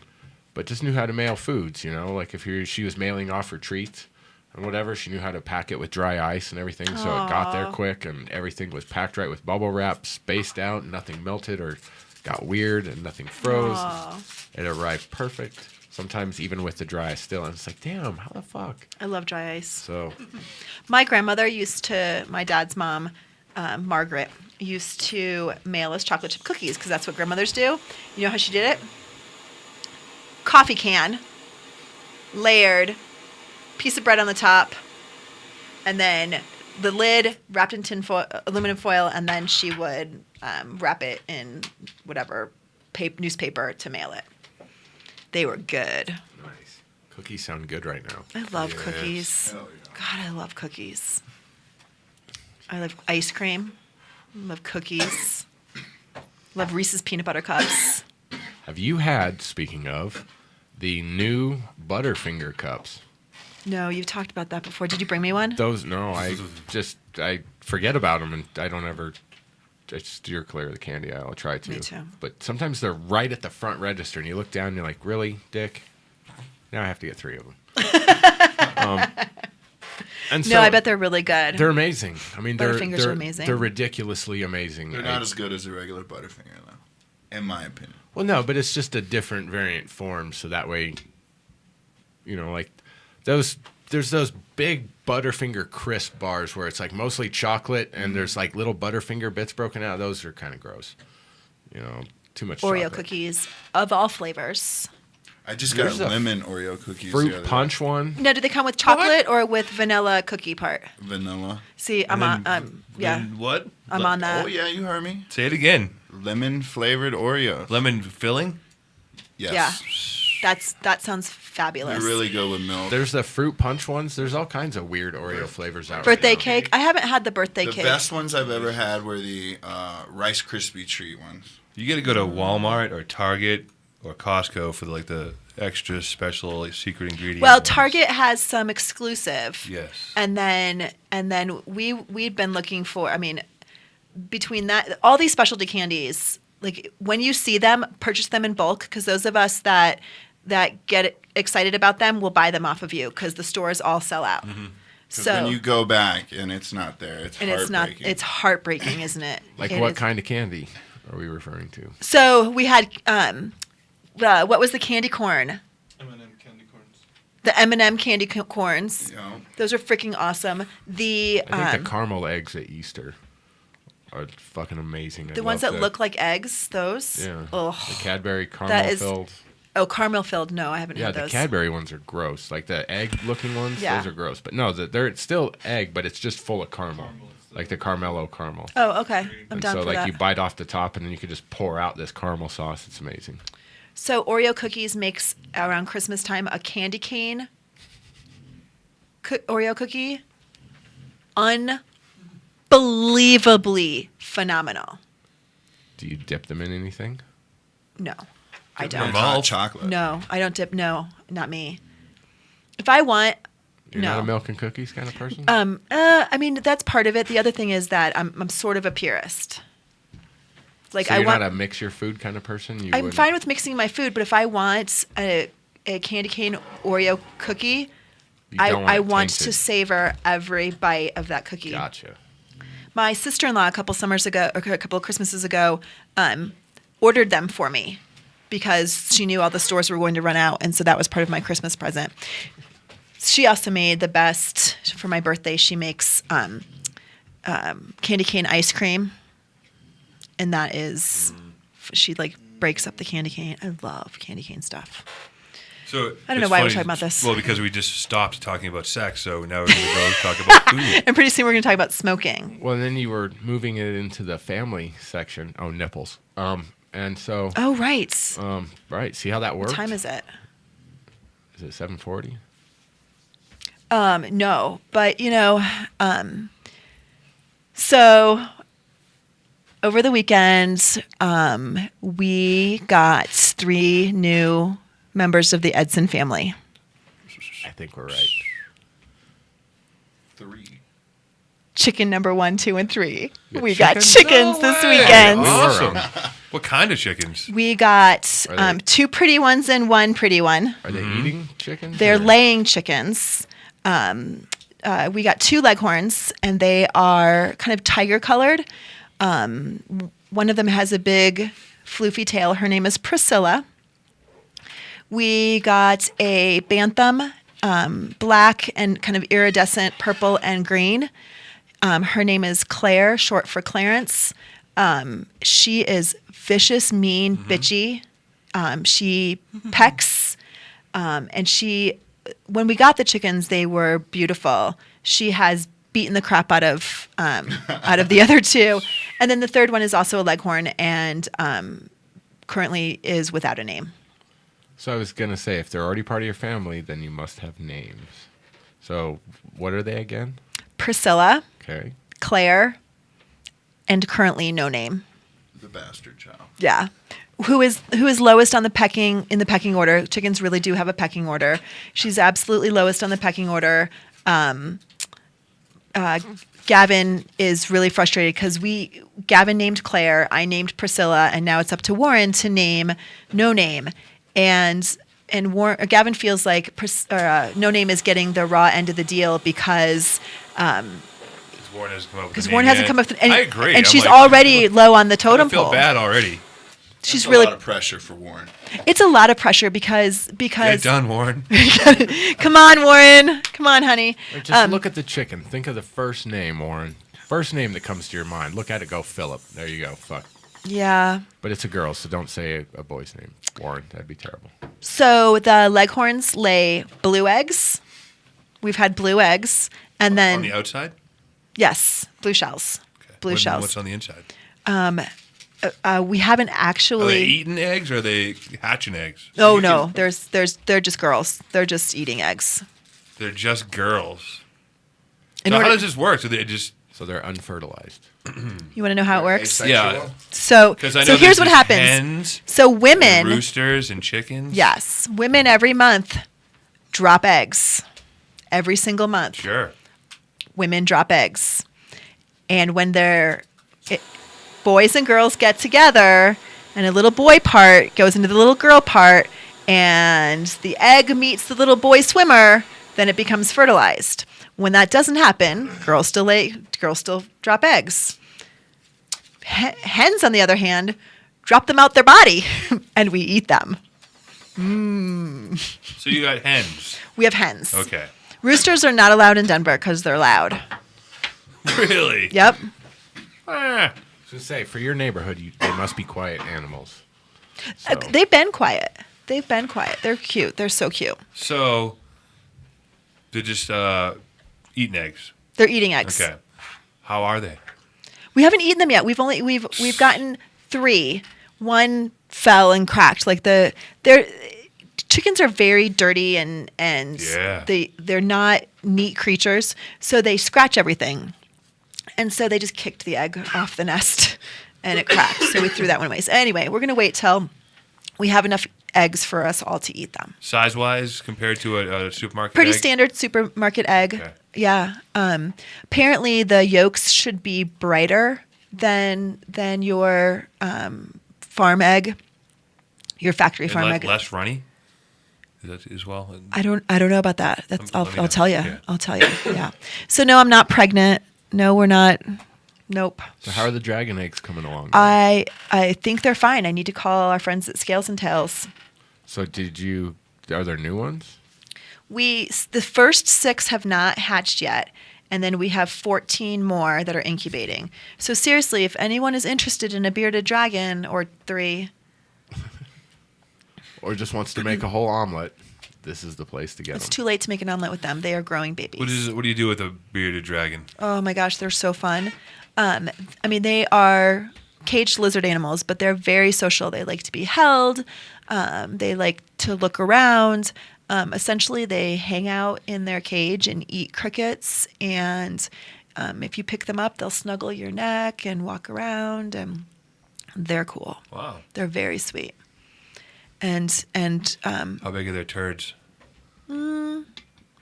[SPEAKER 4] But just knew how to mail foods, you know? Like if she was mailing off her treats and whatever, she knew how to pack it with dry ice and everything, so it got there quick and everything was packed right with bubble wrap, spaced out, and nothing melted or got weird and nothing froze. It arrived perfect. Sometimes even with the dry ice still, and it's like, damn, how the fuck?
[SPEAKER 5] I love dry ice.
[SPEAKER 4] So
[SPEAKER 5] My grandmother my dad's mom, Margaret, used to mail us chocolate chip cookies because that's what grandmothers do. You know how she did it? Coffee can, layered, piece of bread on the top, and then the lid wrapped in aluminum foil, and then she would wrap it in whatever newspaper to mail it. They were good.
[SPEAKER 4] nice. Cookies sound good right now.
[SPEAKER 5] I love cookies.
[SPEAKER 3] Hell yeah.
[SPEAKER 5] God, I love cookies. I love ice cream. I love cookies. Love Reese's peanut butter cups.
[SPEAKER 4] Have you had, speaking of, the new Butterfinger cups?
[SPEAKER 5] No, you've talked about that before. Did you bring me one?
[SPEAKER 4] No, I forget about them, and I don't ever. I steer clear of the candy aisle. I try to.
[SPEAKER 5] Me too.
[SPEAKER 4] But sometimes they're right at the front register, and you look down, and you're like, "Really, Dick? Now I have to get 3 of them." And so
[SPEAKER 5] No, I bet they're really good.
[SPEAKER 4] they're amazing. I mean,
[SPEAKER 5] Butterfingers are amazing.
[SPEAKER 4] They're ridiculously amazing.
[SPEAKER 3] They're not as good as a regular Butterfinger, though, in my opinion.
[SPEAKER 4] Well, no, but it's just a different variant form, so that way, you know, like there's those big Butterfinger crisp bars where it's like mostly chocolate and there's like little Butterfinger bits broken out. Those are kind of gross. You know, too much
[SPEAKER 5] Oreo
[SPEAKER 4] chocolate.
[SPEAKER 5] cookies of all flavors.
[SPEAKER 3] I just got
[SPEAKER 4] There's a
[SPEAKER 3] lemon Oreo cookies. the
[SPEAKER 4] Fruit
[SPEAKER 3] other
[SPEAKER 4] punch one.
[SPEAKER 5] Now, do they come with chocolate or with vanilla cookie part?
[SPEAKER 3] day. Vanilla.
[SPEAKER 5] See, I'm on. Yeah,
[SPEAKER 6] Then what?
[SPEAKER 5] I'm on that.
[SPEAKER 3] Oh, yeah, you heard me.
[SPEAKER 6] Say it again.
[SPEAKER 3] Lemon flavored Oreo.
[SPEAKER 6] Lemon filling?
[SPEAKER 3] Yes.
[SPEAKER 5] Yeah. That sounds fabulous.
[SPEAKER 3] They're really good with milk.
[SPEAKER 4] There's the fruit punch ones. There's all kinds of weird Oreo flavors out
[SPEAKER 5] Birthday
[SPEAKER 4] right now.
[SPEAKER 5] cake. I haven't had the birthday
[SPEAKER 3] The
[SPEAKER 5] cake.
[SPEAKER 3] best ones I've ever had were the Rice Krispie treat ones.
[SPEAKER 6] You got to go to Walmart or Target or Costco for the extra special secret ingredient.
[SPEAKER 5] Well,
[SPEAKER 6] ones.
[SPEAKER 5] Target has some exclusive.
[SPEAKER 6] Yes.
[SPEAKER 5] And then we'd been looking for. I mean, between that, all these specialty candies, like when you see them, purchase them in bulk because those of us that get excited about them will buy them off of you because the stores all sell out.
[SPEAKER 3] Mm-hmm.
[SPEAKER 5] So
[SPEAKER 3] Then you go back and it's not there. It's
[SPEAKER 5] and
[SPEAKER 3] heartbreaking.
[SPEAKER 5] it's heartbreaking, isn't it?
[SPEAKER 4] Like
[SPEAKER 5] It
[SPEAKER 4] what
[SPEAKER 5] is-
[SPEAKER 4] kind of candy? are we referring to?
[SPEAKER 5] So we had what was the candy corn?
[SPEAKER 9] M&M candy corns.
[SPEAKER 5] The M&M candy corns.
[SPEAKER 3] Yeah.
[SPEAKER 5] Those are freaking awesome.
[SPEAKER 4] I think the caramel eggs at Easter are fucking amazing.
[SPEAKER 5] The ones that look like eggs, those.
[SPEAKER 4] Yeah.
[SPEAKER 5] Ugh.
[SPEAKER 4] The Cadbury caramel filled.
[SPEAKER 5] Oh, caramel filled. No, I haven't had those.
[SPEAKER 4] Yeah, the Cadbury ones are gross. Like the egg-looking ones,
[SPEAKER 5] Yeah.
[SPEAKER 4] those are gross. But no, they're still egg, but it's just full of caramel, like the Carmelo caramel.
[SPEAKER 5] Oh, okay. I'm
[SPEAKER 4] And
[SPEAKER 5] down
[SPEAKER 4] so,
[SPEAKER 5] for
[SPEAKER 4] like,
[SPEAKER 5] that.
[SPEAKER 4] you bite off the top, and then you could just pour out this caramel sauce. It's amazing.
[SPEAKER 5] So Oreo cookies makes around Christmas time a candy cane Oreo cookie. Unbelievably phenomenal.
[SPEAKER 4] Do you dip them in anything?
[SPEAKER 5] No, I don't.
[SPEAKER 3] Hot chocolate.
[SPEAKER 5] No, I don't dip. No, not me. If I want,
[SPEAKER 4] You're
[SPEAKER 5] no.
[SPEAKER 4] not a milk and cookies kind of person?
[SPEAKER 5] I mean, that's part of it. The other thing is that I'm sort of a purist. Like
[SPEAKER 4] so
[SPEAKER 5] I
[SPEAKER 4] you're
[SPEAKER 5] want.
[SPEAKER 4] not a mix your food kind of person?
[SPEAKER 5] I'm fine with mixing my food, but if I want a candy cane Oreo cookie, I want to savor every bite of that cookie.
[SPEAKER 4] Gotcha.
[SPEAKER 5] My sister-in-law a couple of Christmases ago, ordered them for me because she knew all the stores were going to run out, and so that was part of my Christmas present. She also made the best for my birthday. She makes candy cane ice cream, and that is she like breaks up the candy cane. I love candy cane stuff.
[SPEAKER 6] So
[SPEAKER 5] I don't know why we're talking about this.
[SPEAKER 6] Well, because we just stopped talking about sex, so now we're going to go talk about food.
[SPEAKER 5] And pretty soon we're going to talk about smoking.
[SPEAKER 4] Well, and then you were moving it into the family section. Oh, nipples. And so.
[SPEAKER 5] Oh, right.
[SPEAKER 4] Right. See how that works?
[SPEAKER 5] What time is it?
[SPEAKER 4] Is it 7:40?
[SPEAKER 5] No, but so over the weekend, we got 3 new members of the Edson family.
[SPEAKER 4] I think we're right.
[SPEAKER 3] 3.
[SPEAKER 5] Chicken number 1, 2, and 3.
[SPEAKER 4] You got
[SPEAKER 5] We got
[SPEAKER 4] chickens?
[SPEAKER 5] chickens this weekend.
[SPEAKER 6] Awesome. What kind of chickens?
[SPEAKER 5] We got
[SPEAKER 4] Are they-
[SPEAKER 5] 2 pretty ones and 1 pretty one.
[SPEAKER 4] Are they eating chickens?
[SPEAKER 5] They're
[SPEAKER 4] or-
[SPEAKER 5] laying chickens. We got 2 leghorns, and they are kind of tiger colored. One of them has a big floofy tail. Her name is Priscilla. We got a bantam, black and kind of iridescent purple and green. Her name is Claire, short for Clarence. She is vicious, mean, bitchy. She pecks, and when we got the chickens, they were beautiful. She has beaten the crap out of the other 2, and then the third one is also a leghorn and currently is without a name.
[SPEAKER 4] So I was going to say, if they're already part of your family, then you must have names. So what are they again?
[SPEAKER 5] Priscilla,
[SPEAKER 4] Okay.
[SPEAKER 5] Claire, and currently no name.
[SPEAKER 3] The bastard child.
[SPEAKER 5] Yeah. Who is lowest on the pecking order? Chickens really do have a pecking order. She's absolutely lowest on the pecking order. Gavin is really frustrated because Gavin named Claire, I named Priscilla, and now it's up to Warren to name No Name. And Gavin feels like No Name is getting the raw end of the deal because
[SPEAKER 6] Warren hasn't come up with
[SPEAKER 5] because
[SPEAKER 6] a
[SPEAKER 5] Warren
[SPEAKER 6] name
[SPEAKER 5] hasn't
[SPEAKER 6] yet.
[SPEAKER 5] come up with
[SPEAKER 6] I agree.
[SPEAKER 5] and
[SPEAKER 6] I'm
[SPEAKER 5] she's
[SPEAKER 6] like,
[SPEAKER 5] already low on the
[SPEAKER 6] I
[SPEAKER 5] totem
[SPEAKER 6] feel
[SPEAKER 5] pole.
[SPEAKER 6] bad already.
[SPEAKER 5] She's
[SPEAKER 3] That's
[SPEAKER 5] really
[SPEAKER 3] a lot of pressure for Warren.
[SPEAKER 5] it's a lot of pressure because
[SPEAKER 6] Get done, Warren.
[SPEAKER 5] come on, Warren. Come on, honey.
[SPEAKER 4] Just look at the chicken. Think of the first name, Warren. First name that comes to your mind. Look at it, go Philip. There you go. Fuck.
[SPEAKER 5] Yeah.
[SPEAKER 4] But it's a girl, so don't say a boy's name. Warren. That'd be terrible.
[SPEAKER 5] So the leghorns lay blue eggs. We've had blue eggs, and then
[SPEAKER 6] On the outside?
[SPEAKER 5] yes, blue shells.
[SPEAKER 6] Okay.
[SPEAKER 5] Blue shells.
[SPEAKER 6] What's on the inside?
[SPEAKER 5] We haven't
[SPEAKER 6] Are they
[SPEAKER 5] actually.
[SPEAKER 6] eating eggs or are they hatching eggs?
[SPEAKER 5] Oh no, they're just girls. They're just eating eggs.
[SPEAKER 6] They're just girls.
[SPEAKER 5] In
[SPEAKER 6] So
[SPEAKER 5] order-
[SPEAKER 6] how does this work? So they just
[SPEAKER 4] So they're unfertilized.
[SPEAKER 5] You want to know how it works?
[SPEAKER 3] Asexual?
[SPEAKER 6] yeah.
[SPEAKER 5] So
[SPEAKER 6] Because I know
[SPEAKER 5] here's
[SPEAKER 6] there's
[SPEAKER 5] what
[SPEAKER 6] these
[SPEAKER 5] happens.
[SPEAKER 6] Hens,
[SPEAKER 5] So
[SPEAKER 6] and
[SPEAKER 5] women,
[SPEAKER 6] roosters, and chickens.
[SPEAKER 5] yes, women every month drop eggs. Every single month.
[SPEAKER 6] Sure.
[SPEAKER 5] Women drop eggs. And when boys and girls get together and a little boy part goes into the little girl part and the egg meets the little boy swimmer, then it becomes fertilized. When that doesn't happen, girls still drop eggs. Hens, on the other hand, drop them out their body, and we eat them.
[SPEAKER 6] So you got hens.
[SPEAKER 5] We have hens.
[SPEAKER 6] Okay.
[SPEAKER 5] Roosters are not allowed in Denver because they're loud.
[SPEAKER 6] Really?
[SPEAKER 5] Yep.
[SPEAKER 6] Ah.
[SPEAKER 4] So say, for your neighborhood, they must be quiet animals. So.
[SPEAKER 5] They've been quiet. They're cute. They're so cute.
[SPEAKER 6] So they're just eating eggs.
[SPEAKER 5] They're eating eggs.
[SPEAKER 6] Okay. How are they?
[SPEAKER 5] We haven't eaten them yet. We've gotten 3. One fell and cracked. Like chickens are very dirty and they're not neat creatures. So they scratch everything. And so they just kicked the egg off the nest and it cracked. So we threw that one away. So anyway, we're going to wait till we have enough eggs for us all to eat them.
[SPEAKER 6] Size-wise, compared to a supermarket
[SPEAKER 5] Pretty
[SPEAKER 6] egg?
[SPEAKER 5] standard supermarket egg.
[SPEAKER 6] Okay.
[SPEAKER 5] Yeah. Apparently the yolks should be brighter than your farm egg, your factory farm egg.
[SPEAKER 6] Less runny? Is that as well?
[SPEAKER 5] I don't know about that. I'll tell you.
[SPEAKER 6] Yeah.
[SPEAKER 5] I'll tell you. Yeah. So no, I'm not pregnant. No, we're not. Nope.
[SPEAKER 4] So how are the dragon eggs coming along?
[SPEAKER 5] I think they're fine. I need to call our friends at Scales and Tails.
[SPEAKER 4] So are there new ones?
[SPEAKER 5] The first 6 have not hatched yet, and then we have 14 more that are incubating. So seriously, if anyone is interested in a bearded dragon or 3,
[SPEAKER 4] or just wants to make a whole omelet, this is the place to get them.
[SPEAKER 5] It's too late to make an omelet with them. They are growing babies.
[SPEAKER 6] What do you do with a bearded dragon?
[SPEAKER 5] Oh my gosh, they're so fun. They are caged lizard animals, but they're very social. They like to be held. They like to look around. Essentially, they hang out in their cage and eat crickets. And if you pick them up, they'll snuggle your neck and walk around. And they're cool.
[SPEAKER 6] Wow.
[SPEAKER 5] They're very sweet. And
[SPEAKER 6] how big are their turds?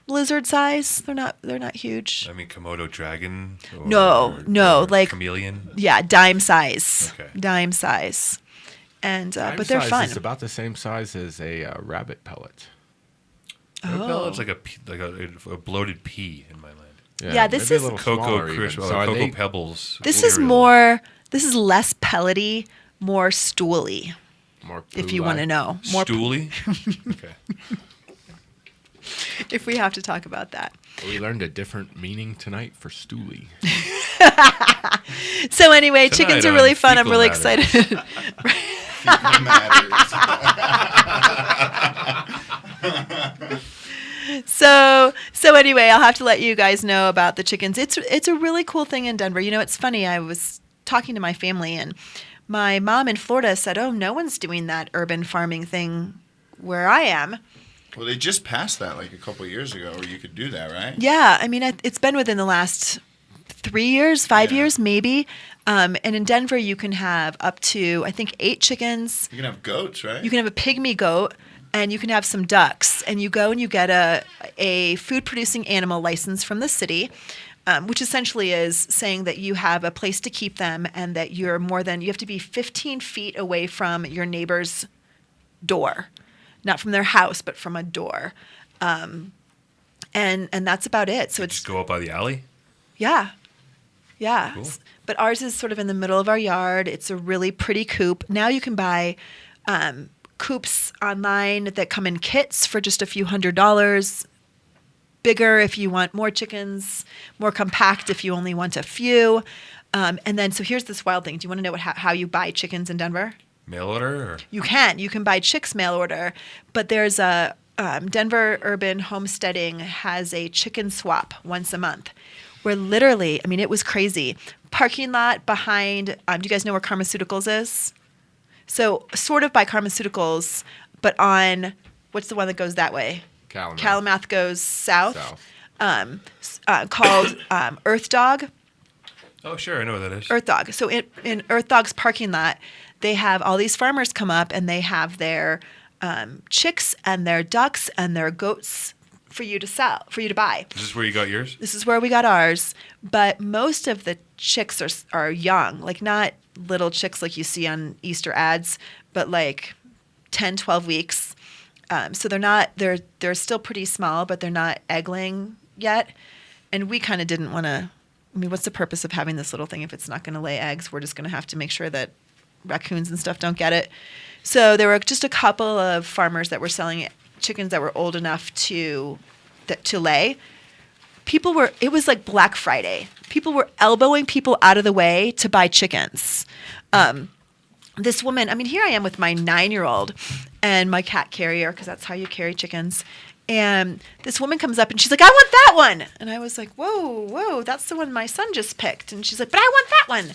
[SPEAKER 5] Lizard size. They're not huge.
[SPEAKER 6] I mean, Komodo dragon.
[SPEAKER 5] No, like
[SPEAKER 6] chameleon.
[SPEAKER 5] Yeah, dime size.
[SPEAKER 6] Okay.
[SPEAKER 5] Dime size. And but they're
[SPEAKER 4] size
[SPEAKER 5] fun.
[SPEAKER 4] It's about the same size as a rabbit pellet.
[SPEAKER 6] Pellet's like a bloated pea in my land.
[SPEAKER 5] Yeah, this is
[SPEAKER 6] Cocoa crisp, Cocoa Pebbles.
[SPEAKER 5] This is more. This is less pellety, more stooly.
[SPEAKER 4] More
[SPEAKER 5] if you want to know. More
[SPEAKER 6] stooly. Okay.
[SPEAKER 5] If we have to talk about that.
[SPEAKER 4] We learned a different meaning tonight for stooly.
[SPEAKER 5] So anyway, chickens are really fun. I'm really excited. So anyway, I'll have to let you guys know about the chickens. It's a really cool thing in Denver. You know, it's funny. I was talking to my family, and my mom in Florida said, "Oh, no one's doing that urban farming thing where I am."
[SPEAKER 3] Well, they just passed that like a couple of years ago, where you could do that, right?
[SPEAKER 5] Yeah, I mean, it's been within the last 3 years, 5 years, maybe. And in Denver, you can have up to, I think, 8 chickens.
[SPEAKER 3] You can have goats, right?
[SPEAKER 5] You can have a pygmy goat, and you can have some ducks. And you go and you get a food-producing animal license from the city, which essentially is saying that you have a place to keep them and that you have to be 15 feet away from your neighbor's door. Not from their house, but from a door. And that's about it. So
[SPEAKER 6] just go up by the alley?
[SPEAKER 5] Yeah. Yeah.
[SPEAKER 6] Cool.
[SPEAKER 5] But ours is sort of in the middle of our yard. It's a really pretty coop. Now you can buy coops online that come in kits for just a few $100s. Bigger if you want more chickens, more compact if you only want a few. And then, so here's this wild thing. Do you want to know how you buy chickens in Denver?
[SPEAKER 6] Mail order? Or?
[SPEAKER 5] You can buy chicks mail order, but there's a Denver Urban Homesteading has a chicken swap once a month where literally, I mean, it was crazy. Parking lot behind, do you guys know where Pharmaceuticals is? So sort of by Pharmaceuticals, but on, what's the one that goes that way? Calumet goes south. Called Earth Dog.
[SPEAKER 6] Oh, sure. I know what that is.
[SPEAKER 5] Earth Dog. So in Earth Dog's parking lot, they have all these farmers come up and they have their chicks and their ducks and their goats for you to buy.
[SPEAKER 6] Is this where you got yours?
[SPEAKER 5] This is where we got ours. But most of the chicks are young, like not little chicks like you see on Easter ads, but like 10, 12 weeks. So they're still pretty small, but they're not egg laying yet. And we kind of didn't want to I mean, what's the purpose of having this little thing if it's not going to lay eggs? We're just going to have to make sure that raccoons and stuff don't get it. So there were just a couple of farmers that were selling chickens that were old enough to lay. It was like Black Friday. People were elbowing people out of the way to buy chickens. This woman, I mean, here I am with my 9-year-old and my cat carrier, because that's how you carry chickens. And this woman comes up and she's like, I want that one. And I was like, whoa, that's the one my son just picked. And she's like, but I want that one.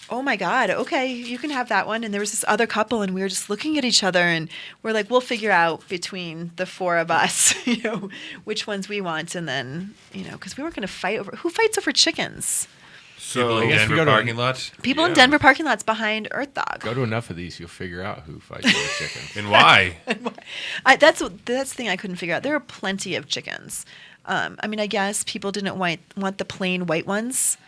[SPEAKER 5] Oh my God, okay, you can have that one. And there was this other couple and we were just looking at each other and we're like, we'll figure out between the four of us, which ones we want. And then, because we weren't going to fight over, who fights over chickens?
[SPEAKER 6] People in Denver parking lots?
[SPEAKER 5] People in Denver parking lots behind Earth Dog.
[SPEAKER 4] Go to enough of these, you'll figure out who fights over chickens.
[SPEAKER 6] And why?
[SPEAKER 5] That's the thing I couldn't figure out. There are plenty of chickens. I mean, I guess people didn't want the plain white ones.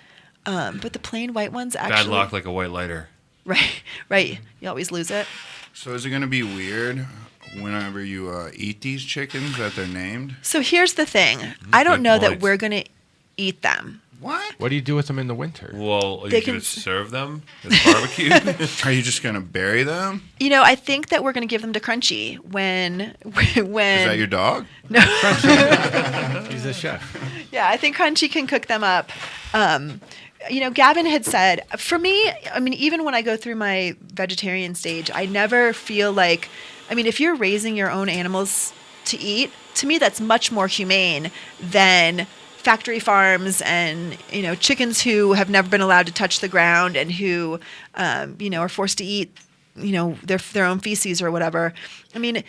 [SPEAKER 5] But the plain white ones actually...
[SPEAKER 6] Bad luck like a white lighter.
[SPEAKER 5] Right. You always lose it.
[SPEAKER 3] So is it going to be weird whenever you eat these chickens that they're named?
[SPEAKER 5] So here's the thing. I don't know that we're going to eat them.
[SPEAKER 3] What
[SPEAKER 4] do you do with them in the winter?
[SPEAKER 6] Well, you can serve them as barbecue.
[SPEAKER 3] Are you just going to bury them?
[SPEAKER 5] I think that we're going to give them to Crunchy when... Is
[SPEAKER 3] that your dog?
[SPEAKER 5] No.
[SPEAKER 4] Crunchy. He's a chef.
[SPEAKER 5] Yeah, I think Crunchy can cook them up. Gavin had said, for me, I mean, even when I go through my vegetarian stage, I never feel like, I mean, if you're raising your own animals to eat, to me, that's much more humane than factory farms and, chickens who have never been allowed to touch the ground and who, are forced to eat, their own feces or whatever. I mean,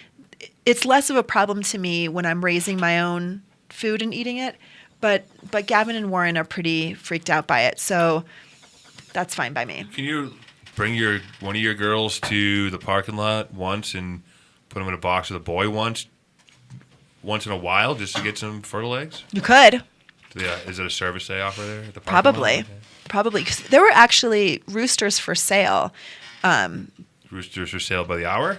[SPEAKER 5] it's less of a problem to me when I'm raising my own food and eating it. But Gavin and Warren are pretty freaked out by it, so that's fine by me.
[SPEAKER 6] Can you bring one of your girls to the parking lot once and put them in a box with a boy once in a while just to get some fertile eggs?
[SPEAKER 5] You could.
[SPEAKER 6] Is it a service they offer there at the parking lot?
[SPEAKER 5] Probably. 'Cause there were actually roosters for sale.
[SPEAKER 6] Roosters for sale by the hour?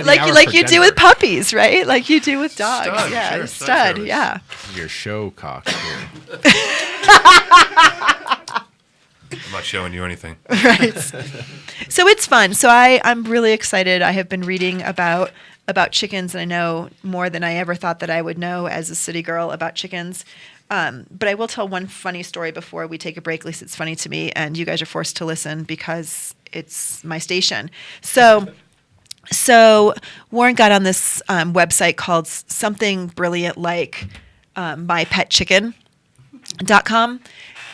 [SPEAKER 5] Like you do with puppies, right? Like you do with dogs.
[SPEAKER 6] Stud,
[SPEAKER 5] yeah,
[SPEAKER 6] sure,
[SPEAKER 5] stud, yeah.
[SPEAKER 4] Your show cock here.
[SPEAKER 6] I'm not showing you anything.
[SPEAKER 5] Right. So it's fun. So I'm really excited. I have been reading about chickens, and I know more than I ever thought that I would know as a city girl about chickens. But I will tell one funny story before we take a break. At least it's funny to me, and you guys are forced to listen because it's my station. So Warren got on this website called something brilliant like mypetchicken.com,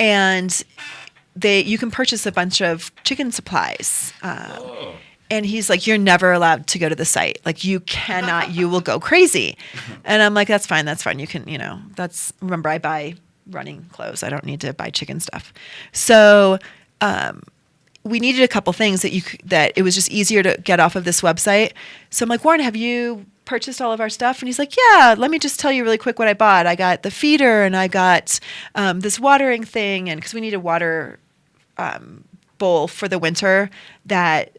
[SPEAKER 5] and you can purchase a bunch of chicken supplies. And he's like, you're never allowed to go to the site. Like, you cannot, you will go crazy. And I'm like, that's fine. You can, remember, I buy running clothes. I don't need to buy chicken stuff. So we needed a couple things that it was just easier to get off of this website. So I'm like, Warren, have you purchased all of our stuff? And he's like, yeah, let me just tell you really quick what I bought. I got the feeder and I got this watering thing. And because we need a water bowl for the winter that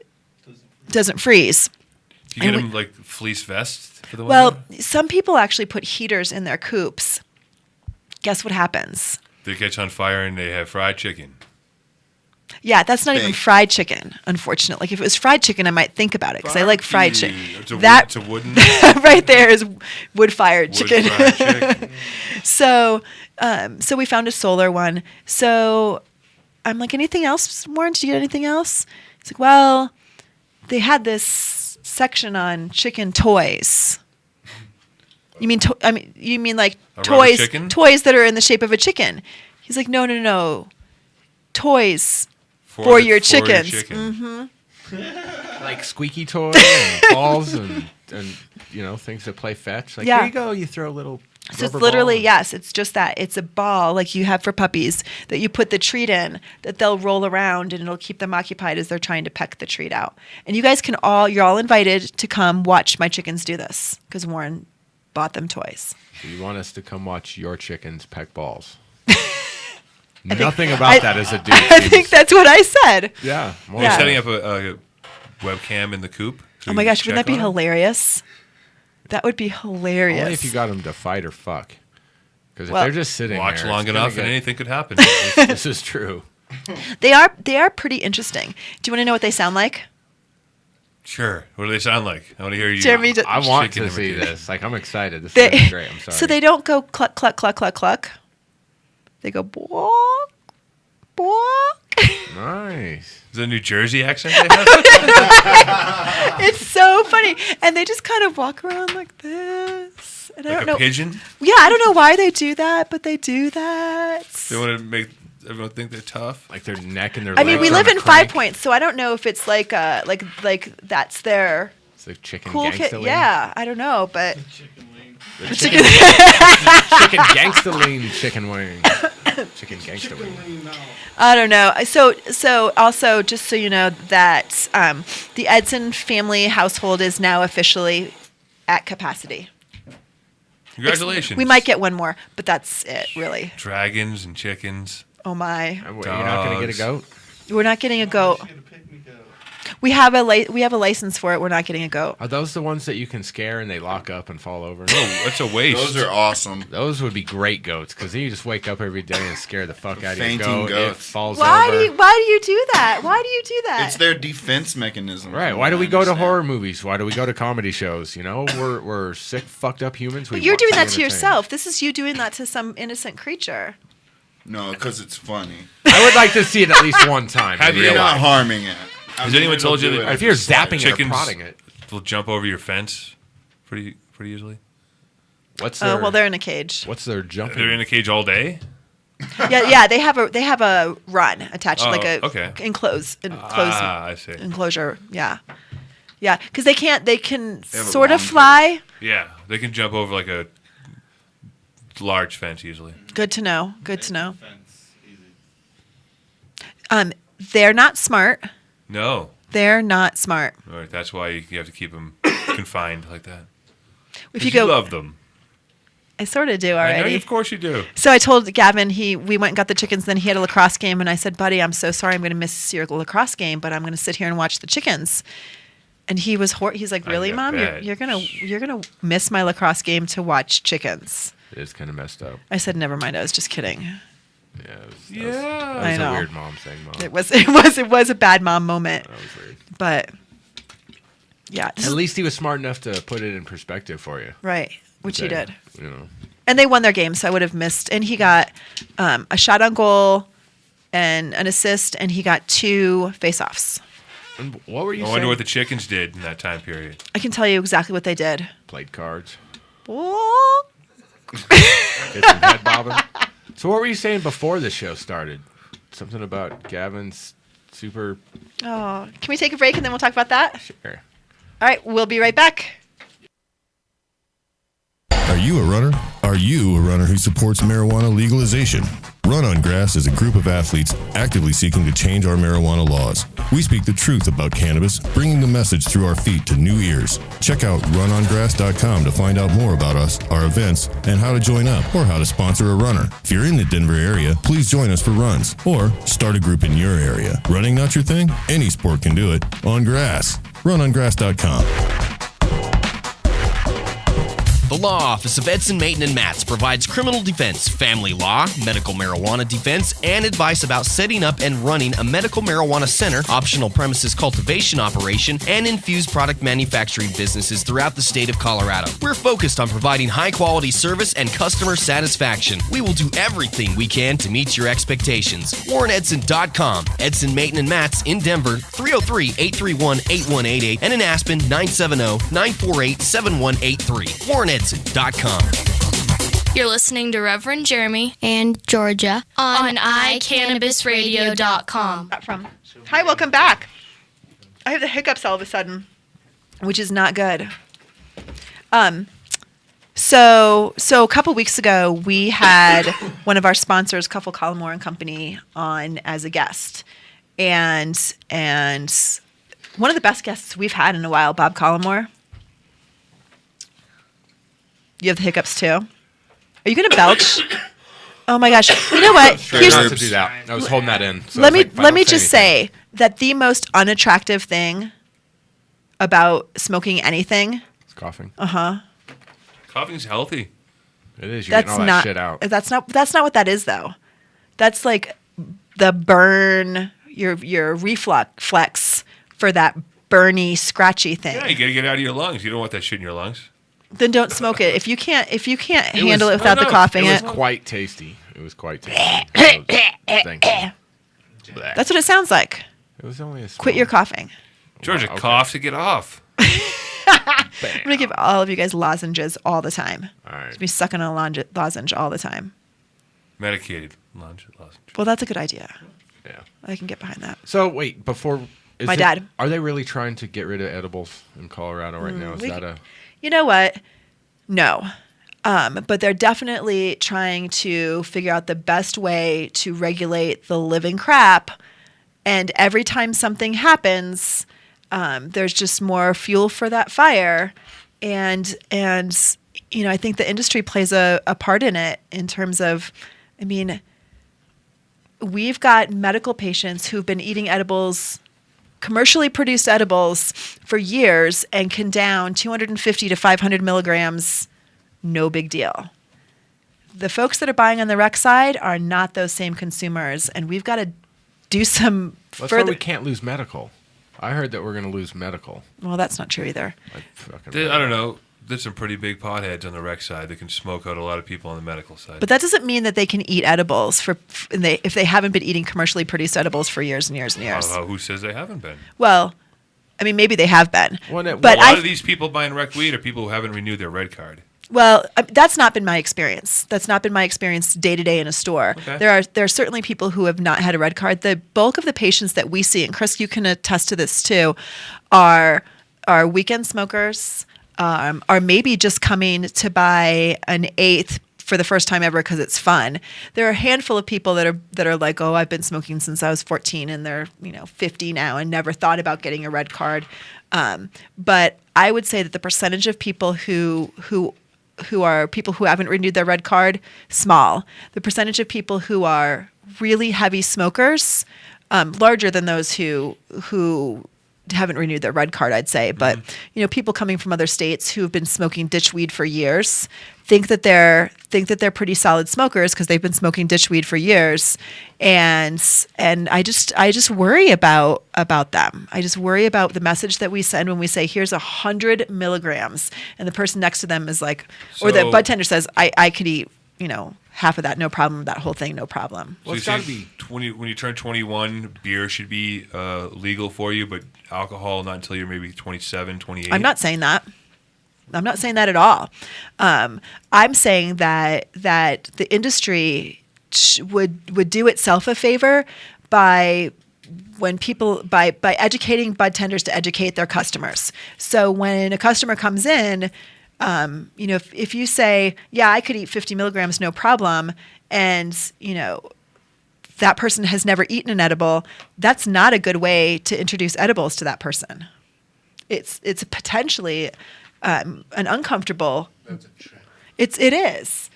[SPEAKER 5] doesn't freeze.
[SPEAKER 6] Do you get them like fleece vests for the winter?
[SPEAKER 5] Well, some people actually put heaters in their coops. Guess what happens?
[SPEAKER 6] They catch on fire and they have fried chicken.
[SPEAKER 5] Yeah, that's not even fried chicken, unfortunately. Like, if it was fried chicken, I might think about it because I like fried chicken.
[SPEAKER 6] It's a wooden.
[SPEAKER 5] Right there is wood-fired chicken. So we found a solar one. So I'm like, anything else, Warren? Did you get anything else? He's like, well, they had this section on chicken toys. You mean like toys that are in the shape of a chicken? He's like, no. Toys for your chickens. Mm-hmm.
[SPEAKER 4] Like squeaky toys and balls and things that play fetch. Like, here you go. You throw a little.
[SPEAKER 5] So it's literally, yes, it's just that. It's a ball like you have for puppies that you put the treat in that they'll roll around and it'll keep them occupied as they're trying to peck the treat out. And you guys you're all invited to come watch my chickens do this because Warren bought them toys.
[SPEAKER 4] So you want us to come watch your chickens peck balls? Nothing about that is a dude.
[SPEAKER 5] I think that's what I said.
[SPEAKER 4] Yeah.
[SPEAKER 6] You're setting up a webcam in the coop?
[SPEAKER 5] Oh my gosh, wouldn't that be hilarious? That would be hilarious.
[SPEAKER 4] Only if you got them to fight or fuck. Because if they're just sitting
[SPEAKER 6] Watch
[SPEAKER 4] there,
[SPEAKER 6] long enough and anything could happen.
[SPEAKER 4] This is true.
[SPEAKER 5] They are pretty interesting. Do you want to know what they sound like?
[SPEAKER 6] Sure. What do they sound like? I want to hear you.
[SPEAKER 5] Jeremy,
[SPEAKER 4] I want
[SPEAKER 6] chicken
[SPEAKER 4] to see
[SPEAKER 6] imitation.
[SPEAKER 4] this. Like, I'm excited. This is gonna be great. I'm sorry.
[SPEAKER 5] So they don't go cluck, cluck, cluck, cluck, cluck. They go bwalk, bwalk.
[SPEAKER 6] Is
[SPEAKER 4] Nice.
[SPEAKER 6] it a New Jersey accent they have?
[SPEAKER 5] It's so funny. And they just kind of walk around like this. And I
[SPEAKER 6] Like
[SPEAKER 5] don't
[SPEAKER 6] a
[SPEAKER 5] know.
[SPEAKER 6] pigeon?
[SPEAKER 5] Yeah, I don't know why they do that, but they do that.
[SPEAKER 6] They want to make everyone think they're tough.
[SPEAKER 4] Like their neck and their
[SPEAKER 5] I mean,
[SPEAKER 4] legs
[SPEAKER 5] we
[SPEAKER 4] on
[SPEAKER 5] live
[SPEAKER 4] a
[SPEAKER 5] in
[SPEAKER 4] crank.
[SPEAKER 5] 5 Points, so I don't know if it's like that's their
[SPEAKER 4] It's like chicken
[SPEAKER 5] cool
[SPEAKER 4] gangsta
[SPEAKER 5] kid.
[SPEAKER 4] lean.
[SPEAKER 5] Yeah, I don't know, but
[SPEAKER 4] The chicken gangsta lean chicken wing. Chicken gangsta wing.
[SPEAKER 5] I don't know. So also, just so you know, that the Edson family household is now officially at capacity.
[SPEAKER 6] Congratulations.
[SPEAKER 5] We might get one more, but that's it, really.
[SPEAKER 6] Dragons and chickens.
[SPEAKER 5] Oh my!
[SPEAKER 4] You're not going to get a goat?
[SPEAKER 5] We're not getting a goat. We have a license for it. We're not getting a goat.
[SPEAKER 4] Are those the ones that you can scare and they lock up and fall over?
[SPEAKER 6] No, that's a waste.
[SPEAKER 3] Those are awesome.
[SPEAKER 4] Those would be great goats because then you just wake up every day and scare the fuck out of your
[SPEAKER 3] Fainting
[SPEAKER 4] goat. It
[SPEAKER 3] goats.
[SPEAKER 4] falls
[SPEAKER 5] Why
[SPEAKER 4] over.
[SPEAKER 5] do you do that? Why do you do that?
[SPEAKER 3] It's their defense mechanism.
[SPEAKER 4] Right. Why do we go to horror movies? Why do we go to comedy shows? You know, we're sick, fucked up humans.
[SPEAKER 5] But
[SPEAKER 4] We
[SPEAKER 5] you're
[SPEAKER 4] want
[SPEAKER 5] doing
[SPEAKER 4] be
[SPEAKER 5] that to
[SPEAKER 4] entertained.
[SPEAKER 5] yourself. This is you doing that to some innocent creature.
[SPEAKER 3] No, because it's funny.
[SPEAKER 4] I would like to see it at least one time.
[SPEAKER 6] Have
[SPEAKER 4] in
[SPEAKER 6] you
[SPEAKER 3] You're
[SPEAKER 4] real
[SPEAKER 3] not
[SPEAKER 4] life.
[SPEAKER 3] harming it.
[SPEAKER 6] Has anyone told you that
[SPEAKER 4] If you're zapping it or
[SPEAKER 6] chickens
[SPEAKER 4] prodding it,
[SPEAKER 6] will jump over your fence pretty easily?
[SPEAKER 4] what's their,
[SPEAKER 5] Well, they're in a cage.
[SPEAKER 4] what's their jumping?
[SPEAKER 6] They're in a cage all day?
[SPEAKER 5] Yeah. They have a run attached,
[SPEAKER 6] Oh,
[SPEAKER 5] like a
[SPEAKER 6] okay.
[SPEAKER 5] enclosure.
[SPEAKER 6] I see.
[SPEAKER 5] Enclosure. Yeah. Because they can
[SPEAKER 3] have a
[SPEAKER 5] sort of
[SPEAKER 3] long
[SPEAKER 5] fly.
[SPEAKER 6] Yeah, they can jump over like a large fence easily.
[SPEAKER 5] Good to know. They're not smart.
[SPEAKER 6] No.
[SPEAKER 5] They're not smart.
[SPEAKER 6] All right, that's why you have to keep them confined like that.
[SPEAKER 5] If
[SPEAKER 6] 'Cause
[SPEAKER 5] you go,
[SPEAKER 6] love them.
[SPEAKER 5] I sort of do
[SPEAKER 6] I know,
[SPEAKER 5] already.
[SPEAKER 6] of course you do.
[SPEAKER 5] So I told Gavin we went and got the chickens. Then he had a lacrosse game, and I said, "Buddy, I'm so sorry. I'm going to miss your lacrosse game, but I'm going to sit here and watch the chickens." And he was he's like, "Really,
[SPEAKER 6] I
[SPEAKER 5] Mom?
[SPEAKER 6] bet.
[SPEAKER 5] You're gonna miss my lacrosse game to watch chickens?"
[SPEAKER 4] It is kind of messed up.
[SPEAKER 5] I said, "Never mind. I was just kidding."
[SPEAKER 4] Yeah. That was
[SPEAKER 5] I
[SPEAKER 4] a
[SPEAKER 5] know.
[SPEAKER 4] weird mom thing, Mom.
[SPEAKER 5] It was a bad mom moment,
[SPEAKER 4] That was weird.
[SPEAKER 5] but yeah,
[SPEAKER 4] At least he was smart enough to put it in perspective for you.
[SPEAKER 5] right, which he
[SPEAKER 4] Say,
[SPEAKER 5] did.
[SPEAKER 4] You know.
[SPEAKER 5] And they won their game, so I would have missed. And he got a shot on goal and an assist, and he got 2 face-offs.
[SPEAKER 4] And what were you
[SPEAKER 6] I
[SPEAKER 4] saying?
[SPEAKER 6] wonder what the chickens did in that time period.
[SPEAKER 5] I can tell you exactly what they did.
[SPEAKER 4] Played cards.
[SPEAKER 5] Oh,
[SPEAKER 4] Did some head bobbing. So what were you saying before the show started? Something about Gavin's super...
[SPEAKER 5] can we take a break and then we'll talk about that?
[SPEAKER 4] Sure.
[SPEAKER 5] All right, we'll be right back.
[SPEAKER 1] Are you a runner? Are you a runner who supports marijuana legalization? Run on Grass is a group of athletes actively seeking to change our marijuana laws. We speak the truth about cannabis, bringing the message through our feet to new ears. Check out runongrass.com to find out more about us, our events, and how to join up or how to sponsor a runner. If you're in the Denver area, please join us for runs or start a group in your area. Running not your thing? Any sport can do it. On grass. Runongrass.com.
[SPEAKER 7] The Law Office of Edson, Maton, and Matz provides criminal defense, family law, medical marijuana defense, and advice about setting up and running a medical marijuana center, optional premises cultivation operation, and infused product manufacturing businesses throughout the state of Colorado. We're focused on providing high-quality service and customer satisfaction. We will do everything we can to meet your expectations. WarrenEdson.com. Edson, Maton, and Matz in Denver, 303-831-8188, and in Aspen, 970-948-7183. WarrenEdson.com.
[SPEAKER 2] You're listening to Reverend Jeremy and Georgia on iCannabisRadio.com.
[SPEAKER 5] From. Hi, welcome back. I have the hiccups all of a sudden, which is not good. So a couple weeks ago, we had one of our sponsors, Cuffle Collmore and Company, on as a guest, and one of the best guests we've had in a while, Bob Collmore. You have the hiccups too. Are you gonna belch? Oh my gosh! You know what?
[SPEAKER 4] Try not to do that. I was holding that in. So
[SPEAKER 5] let
[SPEAKER 4] I was like, if I
[SPEAKER 5] me
[SPEAKER 4] don't
[SPEAKER 5] just
[SPEAKER 4] anything-
[SPEAKER 5] say that the most unattractive thing about smoking anything.
[SPEAKER 4] It's coughing.
[SPEAKER 5] Uh huh.
[SPEAKER 6] Coughing's healthy.
[SPEAKER 4] It is. You're getting all that shit out.
[SPEAKER 5] That's not what that is, though. That's like the burn, your reflex for that burny, scratchy thing.
[SPEAKER 6] Yeah, you gotta get it out of your lungs. You don't want that shit in your lungs.
[SPEAKER 5] Then don't smoke it. If you can't handle it without the coughing,
[SPEAKER 4] it was quite tasty. It was quite tasty. Thank you.
[SPEAKER 5] That's what it sounds like.
[SPEAKER 4] It was only a
[SPEAKER 5] Quit your coughing.
[SPEAKER 6] Georgia, cough to get off.
[SPEAKER 5] I'm gonna give all of you guys lozenges all the time.
[SPEAKER 4] All right.
[SPEAKER 5] Just be sucking on a lozenge all the time.
[SPEAKER 6] Medicated lozenge.
[SPEAKER 5] Well, that's a good idea.
[SPEAKER 4] Yeah.
[SPEAKER 5] I can get behind that.
[SPEAKER 4] So wait, before
[SPEAKER 5] dad.
[SPEAKER 4] Are they really trying to get rid of edibles in Colorado right now? Is that a?
[SPEAKER 5] You know what? No. But they're definitely trying to figure out the best way to regulate the living crap. And every time something happens, there's just more fuel for that fire. And I think the industry plays a part in it in terms of, we've got medical patients who've been eating edibles, commercially produced edibles, for years and can down 250 to 500 milligrams, no big deal. The folks that are buying on the rec side are not those same consumers, and we've got to do some
[SPEAKER 4] That's
[SPEAKER 5] further.
[SPEAKER 4] why we can't lose medical. I heard that we're going to lose medical.
[SPEAKER 5] Well, that's not true either.
[SPEAKER 6] I don't know. There's some pretty big potheads on the rec side that can smoke out a lot of people on the medical side.
[SPEAKER 5] But that doesn't mean that they can eat edibles if they haven't been eating commercially produced edibles for years and years and years.
[SPEAKER 6] Who says they haven't been?
[SPEAKER 5] Well, maybe they have been.
[SPEAKER 6] But a lot of these people buying rec weed are people who haven't renewed their red card.
[SPEAKER 5] Well, that's not been my experience. That's not been my experience day to day in a store.
[SPEAKER 6] Okay.
[SPEAKER 5] There are certainly people who have not had a red card. The bulk of the patients that we see, and Chris, you can attest to this too, are weekend smokers, are maybe just coming to buy an eighth for the first time ever because it's fun. There are a handful of people that are like, oh, I've been smoking since I was 14, and they're 50 now and never thought about getting a red card. But I would say that the percentage of people who are people who haven't renewed their red card, small. The percentage of people who are really heavy smokers, larger than those who haven't renewed their red card, I'd say. But people coming from other states who have been smoking ditch weed for years think that they're pretty solid smokers because they've been smoking ditch weed for years, and I just worry about them. I just worry about the message that we send when we say here's 100 milligrams, and the person next to them is like, or the bud tender says, I could eat half of that, no problem. That whole thing, no problem.
[SPEAKER 6] Well, it's got to be 20 when you turn 21. Beer should be legal for you, but alcohol not until you're maybe 27, 28.
[SPEAKER 5] I'm not saying that. I'm not saying that at all. I'm saying that the industry would do itself a favor by educating bud tenders to educate their customers. So when a customer comes in, if you say, yeah, I could eat 50 milligrams, no problem, and that person has never eaten an edible, that's not a good way to introduce edibles to that person. It's potentially an uncomfortable.
[SPEAKER 3] That's a trend.
[SPEAKER 5] It is.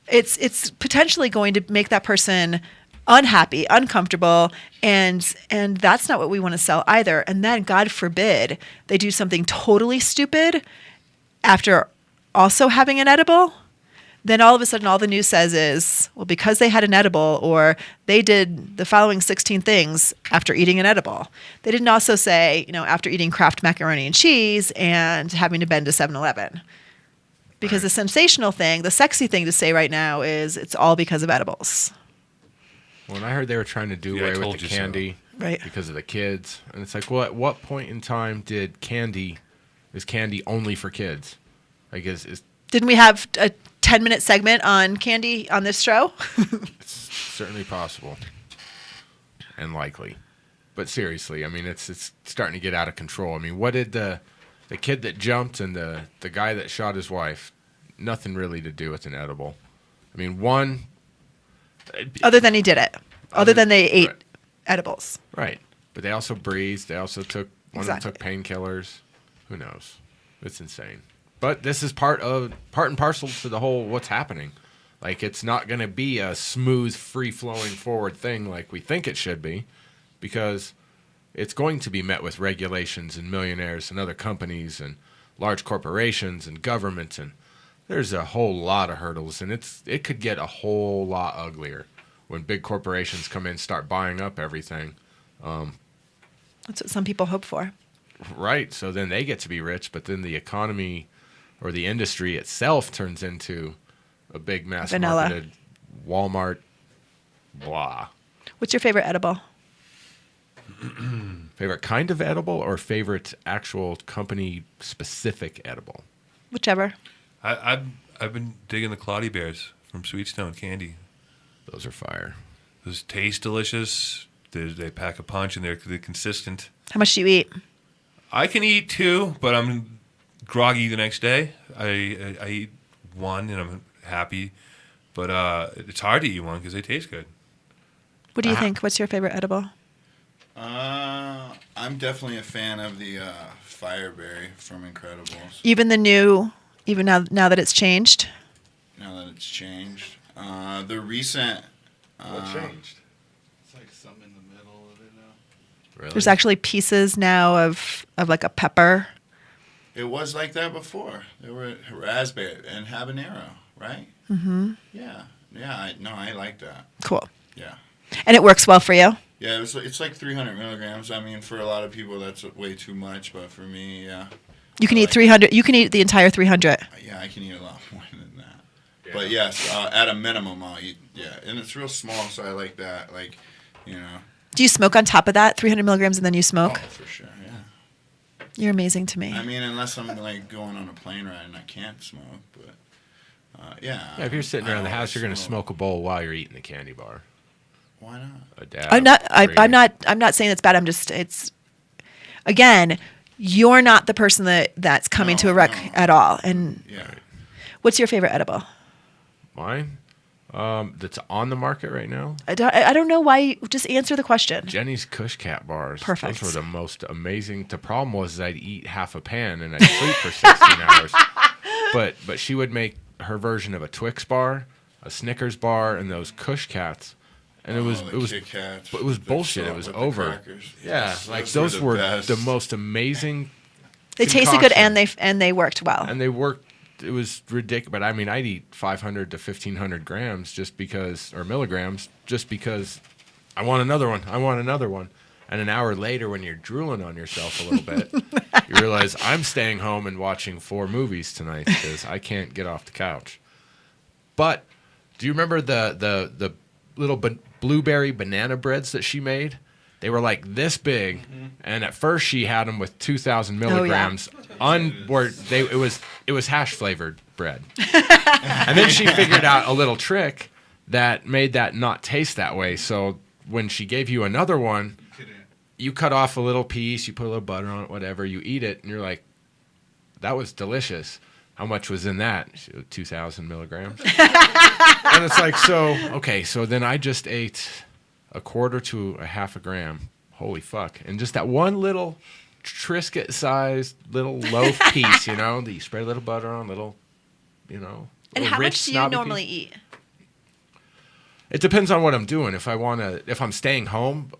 [SPEAKER 5] It's potentially going to make that person unhappy, uncomfortable, and that's not what we want to sell either. And then, God forbid, they do something totally stupid after also having an edible. Then all of a sudden, all the news says is, well, because they had an edible, or they did the following 16 things after eating an edible. They didn't also say, after eating Kraft macaroni and cheese and having to bend to 7-Eleven. Because the sensational thing, the sexy thing to say right now is it's all because of edibles.
[SPEAKER 4] When I heard they were trying to do away with the candy because of the kids, and it's like, well, at what point in time is candy only for kids? I guess
[SPEAKER 5] Didn't we have a 10-minute segment on candy on this show?
[SPEAKER 4] It's certainly possible and likely. But seriously, it's starting to get out of control. What did the kid that jumped and the guy that shot his wife, nothing really to do with an edible. One...
[SPEAKER 5] Other than he did it. Other than they ate edibles.
[SPEAKER 4] Right. But they also breathed. They also took of them took painkillers. Who knows? It's insane. But this is part and parcel to the whole what's happening. Like, it's not going to be a smooth, free-flowing forward thing like we think it should be, because it's going to be met with regulations and millionaires and other companies and large corporations and government and There's a whole lot of hurdles, and it could get a whole lot uglier when big corporations come in and start buying up everything.
[SPEAKER 5] That's what some people hope for.
[SPEAKER 4] Right. So then they get to be rich, but then the economy or the industry itself turns into a big mass marketed Walmart blah.
[SPEAKER 5] What's your favorite edible?
[SPEAKER 4] Favorite kind of edible or favorite actual company specific edible?
[SPEAKER 5] Whichever.
[SPEAKER 6] I've been digging the Cloudy Bears from Sweet Stone Candy.
[SPEAKER 4] Those are fire.
[SPEAKER 6] Those taste delicious. They pack a punch and they're consistent.
[SPEAKER 5] How much do you eat?
[SPEAKER 6] I can eat 2, but I'm groggy the next day. I eat 1 and I'm happy, but it's hard to eat 1 because they taste good.
[SPEAKER 5] What do you think? What's your favorite edible?
[SPEAKER 3] I'm definitely a fan of the Fireberry from Incredibles.
[SPEAKER 5] Even the new, even now that it's changed?
[SPEAKER 3] Now that it's changed. The recent...
[SPEAKER 4] what changed?
[SPEAKER 9] It's like some in the middle of it now.
[SPEAKER 4] Really?
[SPEAKER 5] There's actually pieces now of like a pepper.
[SPEAKER 3] It was like that before. There were raspberry and habanero, right?
[SPEAKER 5] Mm-hmm.
[SPEAKER 3] Yeah. Yeah, I like that.
[SPEAKER 5] Cool.
[SPEAKER 3] Yeah.
[SPEAKER 5] And it works well for you?
[SPEAKER 3] Yeah, it's like 300 milligrams. I mean, for a lot of people, that's way too much, but for me, yeah.
[SPEAKER 5] You can eat 300. You can eat the entire 300.
[SPEAKER 3] Yeah, I can eat a lot more than that. Yeah. But yes, at a minimum, I'll eat. Yeah, and it's real small, so I like that. Like, you know.
[SPEAKER 5] Do you smoke on top of that? 300 milligrams, and then you smoke?
[SPEAKER 3] Oh, for sure. Yeah.
[SPEAKER 5] You're amazing to me.
[SPEAKER 3] I mean, unless I'm like going on a plane ride and I can't smoke, but yeah.
[SPEAKER 4] Yeah, if you're sitting around the house, you're gonna smoke a bowl while you're eating the candy bar.
[SPEAKER 3] Why not?
[SPEAKER 4] A dab,
[SPEAKER 5] I'm not saying it's bad. It's again, you're not the person that's coming to a wreck at all. And
[SPEAKER 3] yeah.
[SPEAKER 5] What's your favorite edible?
[SPEAKER 4] Mine? That's on the market right now?
[SPEAKER 5] I don't know why. Just answer the question.
[SPEAKER 4] Jenny's Kush Cat bars.
[SPEAKER 5] Perfect.
[SPEAKER 4] Those were the most amazing. The problem was I'd eat half a pan and I'd sleep for 16 hours. But she would make her version of a Twix bar, a Snickers bar, and those Kush Cats. And it was bullshit. It was over. Yeah, like those were the most amazing.
[SPEAKER 5] They tasted good and they worked well.
[SPEAKER 4] And they worked. It was ridiculous. But I mean, I'd eat 500 to 1,500 grams just because, or milligrams, just because I want another one. I want another one. And an hour later, when you're drooling on yourself a little bit, you realize I'm staying home and watching 4 movies tonight because I can't get off the couch. But do you remember the little blueberry banana breads that she made? They were like this big, and at first she had them with 2,000 milligrams. It was hash flavored bread, and then she figured out a little trick that made that not taste that way. So when she gave you another one, you cut off a little piece, you put a little butter on it, whatever, you eat it, and you're like, that was delicious. How much was in that? 2,000 milligrams. And it's like, so then I just ate a quarter to a half a gram. Holy fuck. And just that one little Triscuit-sized little loaf piece, that you spread a little butter on, little,
[SPEAKER 5] And how much do you normally eat?
[SPEAKER 4] It depends on what I'm doing. If I'm staying home,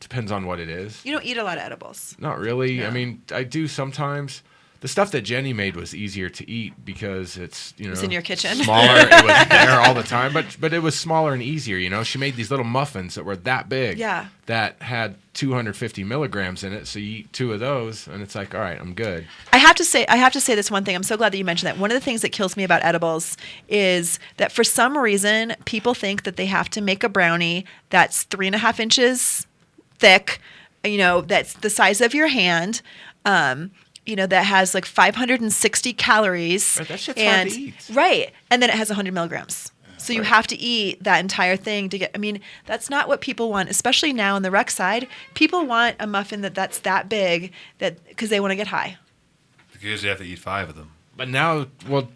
[SPEAKER 4] depends on what it is.
[SPEAKER 5] You don't eat a lot of edibles.
[SPEAKER 4] Not really.
[SPEAKER 5] No.
[SPEAKER 4] I mean, I do sometimes. The stuff that Jenny made was easier to eat because it's,
[SPEAKER 5] it was in your kitchen.
[SPEAKER 4] Smaller. It was there all the time, but it was smaller and easier, She made these little muffins that were that big.
[SPEAKER 5] Yeah.
[SPEAKER 4] That had 250 milligrams in it, so you eat 2 of those, and it's like, all right, I'm good.
[SPEAKER 5] I have to say this one thing. I'm so glad that you mentioned that. One of the things that kills me about edibles is that for some reason, people think that they have to make a brownie that's 3.5 inches thick, that's the size of your hand, that has like 560 calories.
[SPEAKER 4] Right, that shit's hard to eat.
[SPEAKER 5] Right. And then it has 100 milligrams. So you have to eat that entire thing to get, that's not what people want, especially now on the rec side. People want a muffin that's that big because they want to get high.
[SPEAKER 6] Because they have to eat 5 of them.
[SPEAKER 4] But now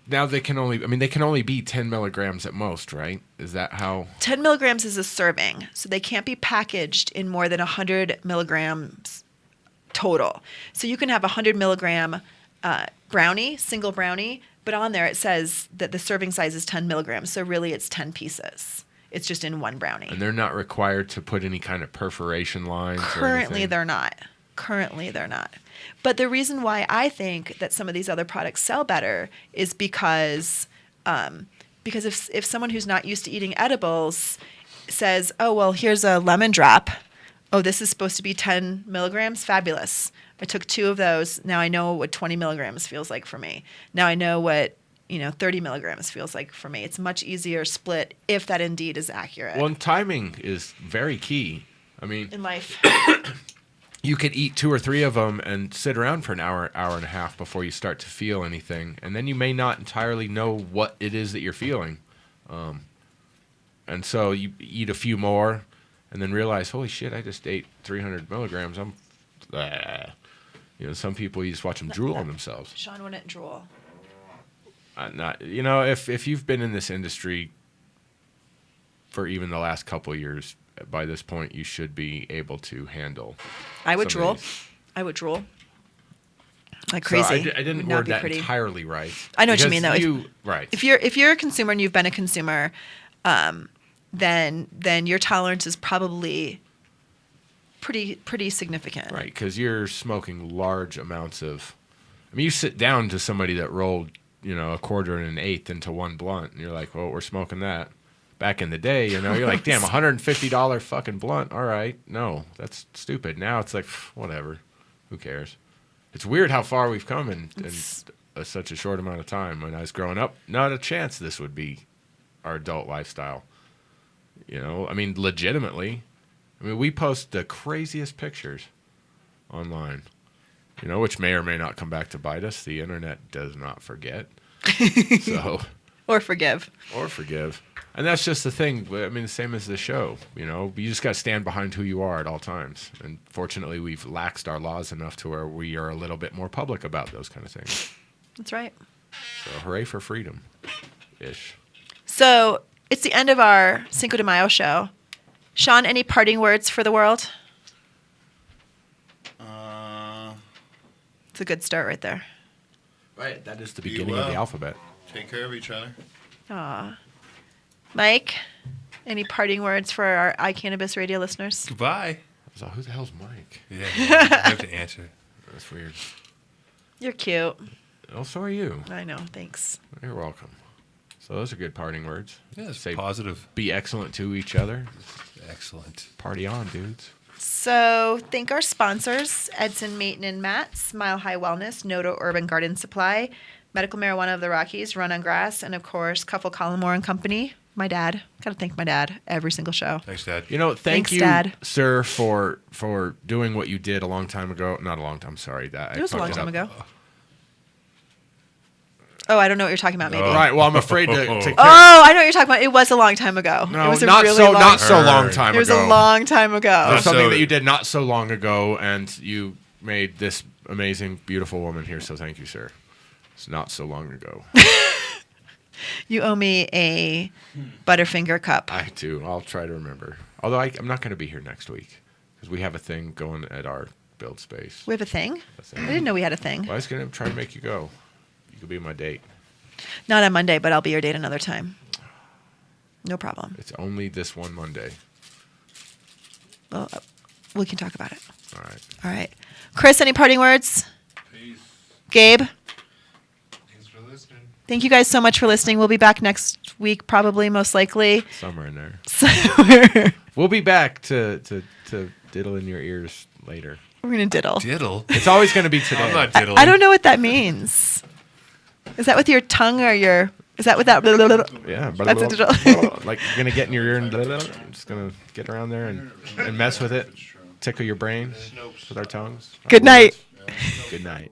[SPEAKER 4] they can only be 10 milligrams at most, right? Is that how?
[SPEAKER 5] 10 milligrams is a serving. So they can't be packaged in more than 100 milligrams total. So you can have 100 milligram brownie, single brownie, but on there it says that the serving size is 10 milligrams. So really it's 10 pieces. It's just in one brownie.
[SPEAKER 4] And they're not required to put any kind of perforation lines?
[SPEAKER 5] Currently they're not. Currently, they're not. But the reason why I think that some of these other products sell better is because if someone who's not used to eating edibles says, oh, well, here's a lemon drop. Oh, this is supposed to be 10 milligrams. Fabulous. I took 2 of those. Now I know what 20 milligrams feels like for me. Now I know what 30 milligrams feels like for me. It's much easier split if that indeed is accurate.
[SPEAKER 4] Well, and timing is very key. I mean,
[SPEAKER 5] in life.
[SPEAKER 4] You could eat 2 or 3 of them and sit around for an hour and a half before you start to feel anything. And then you may not entirely know what it is that you're feeling. And so you eat a few more and then realize, holy shit, I just ate 300 milligrams. Some people, you just watch them drool on themselves.
[SPEAKER 5] Sean wouldn't drool.
[SPEAKER 4] If you've been in this industry for even the last couple of years, by this point, you should be able to handle.
[SPEAKER 5] I would drool. Like crazy.
[SPEAKER 4] So I didn't word that entirely right.
[SPEAKER 5] I know what you mean, though.
[SPEAKER 4] Right.
[SPEAKER 5] If you're a consumer and you've been a consumer, then your tolerance is probably pretty significant.
[SPEAKER 4] Right, because you're smoking large amounts of. I mean, you sit down to somebody that rolled, a quarter and an eighth into one blunt, and you're like, well, we're smoking that. Back in the day, you're like, damn, $150 fucking blunt. All right, no, that's stupid. Now it's like, whatever, who cares? It's weird how far we've come in such a short amount of time. When I was growing up, not a chance this would be our adult lifestyle. Legitimately. We post the craziest pictures online, which may or may not come back to bite us. The internet does not forget.
[SPEAKER 5] Or forgive.
[SPEAKER 4] And that's just the thing. The same as the show. You just got to stand behind who you are at all times. And fortunately, we've laxed our laws enough to where we are a little bit more public about those kind of things.
[SPEAKER 5] That's right.
[SPEAKER 4] So hooray for freedom-ish.
[SPEAKER 5] So it's the end of our Cinco de Mayo show. Sean, any parting words for the world? It's a good start right there.
[SPEAKER 4] Right, that is the beginning of the alphabet.
[SPEAKER 3] Take care of each other.
[SPEAKER 5] Aw. Mike, any parting words for our iCannabis radio listeners?
[SPEAKER 6] Goodbye.
[SPEAKER 4] So who the hell's Mike?
[SPEAKER 6] Yeah, I have to answer.
[SPEAKER 4] That's weird.
[SPEAKER 5] You're cute.
[SPEAKER 4] Oh, so are you.
[SPEAKER 5] I know, thanks.
[SPEAKER 4] You're welcome. So those are good parting words.
[SPEAKER 6] Yeah, say positive.
[SPEAKER 4] Be excellent to each other.
[SPEAKER 6] Excellent.
[SPEAKER 4] Party on, dudes.
[SPEAKER 5] So thank our sponsors, Edson Maton and Matt, Smile High Wellness, Noto Urban Garden Supply, Medical Marijuana of the Rockies, Run on Grass, and of course, Cuffle Collmore and Company. My dad. Got to thank my dad every single show.
[SPEAKER 6] Thanks, Dad.
[SPEAKER 4] Thanks, you,
[SPEAKER 5] Dad.
[SPEAKER 4] sir, for doing what you did a long time ago. Not a long time, sorry.
[SPEAKER 5] It was a long time ago. Oh, I don't know what you're talking about, maybe.
[SPEAKER 4] Right, well, I'm afraid to
[SPEAKER 5] Oh, I know what you're talking about. It was a long time ago.
[SPEAKER 4] No,
[SPEAKER 5] it was
[SPEAKER 4] not so long time ago.
[SPEAKER 5] It was a long time ago.
[SPEAKER 4] There's something that you did not so long ago, and you made this amazing, beautiful woman here, so thank you, sir. It's not so long ago.
[SPEAKER 5] You owe me a Butterfinger cup.
[SPEAKER 4] I do. I'll try to remember. Although I'm not going to be here next week because we have a thing going at our build space.
[SPEAKER 5] We have a thing? I didn't know we had a thing.
[SPEAKER 4] Well, I was going to try to make you go. You could be my date.
[SPEAKER 5] Not on Monday, but I'll be your date another time. No problem.
[SPEAKER 4] It's only this one Monday.
[SPEAKER 5] Well, we can talk about it.
[SPEAKER 4] All right.
[SPEAKER 5] All right. Chris, any parting words?
[SPEAKER 9] Peace.
[SPEAKER 5] Gabe?
[SPEAKER 9] Thanks for listening.
[SPEAKER 5] Thank you guys so much for listening. We'll be back next week, probably, most likely.
[SPEAKER 4] Somewhere in there.
[SPEAKER 5] Somewhere.
[SPEAKER 4] We'll be back to diddle in your ears later.
[SPEAKER 5] We're going to diddle.
[SPEAKER 6] Diddle?
[SPEAKER 4] It's always going to be today.
[SPEAKER 6] I'm not diddling.
[SPEAKER 5] I don't know what that means. Is that with your tongue or your... Is that with that...
[SPEAKER 4] Yeah.
[SPEAKER 5] That's a diddle.
[SPEAKER 4] Like you're going to get in your ear and you're just going to get around there and mess with it. Tickle your brain with our tongues.
[SPEAKER 5] Good night.
[SPEAKER 4] Good night.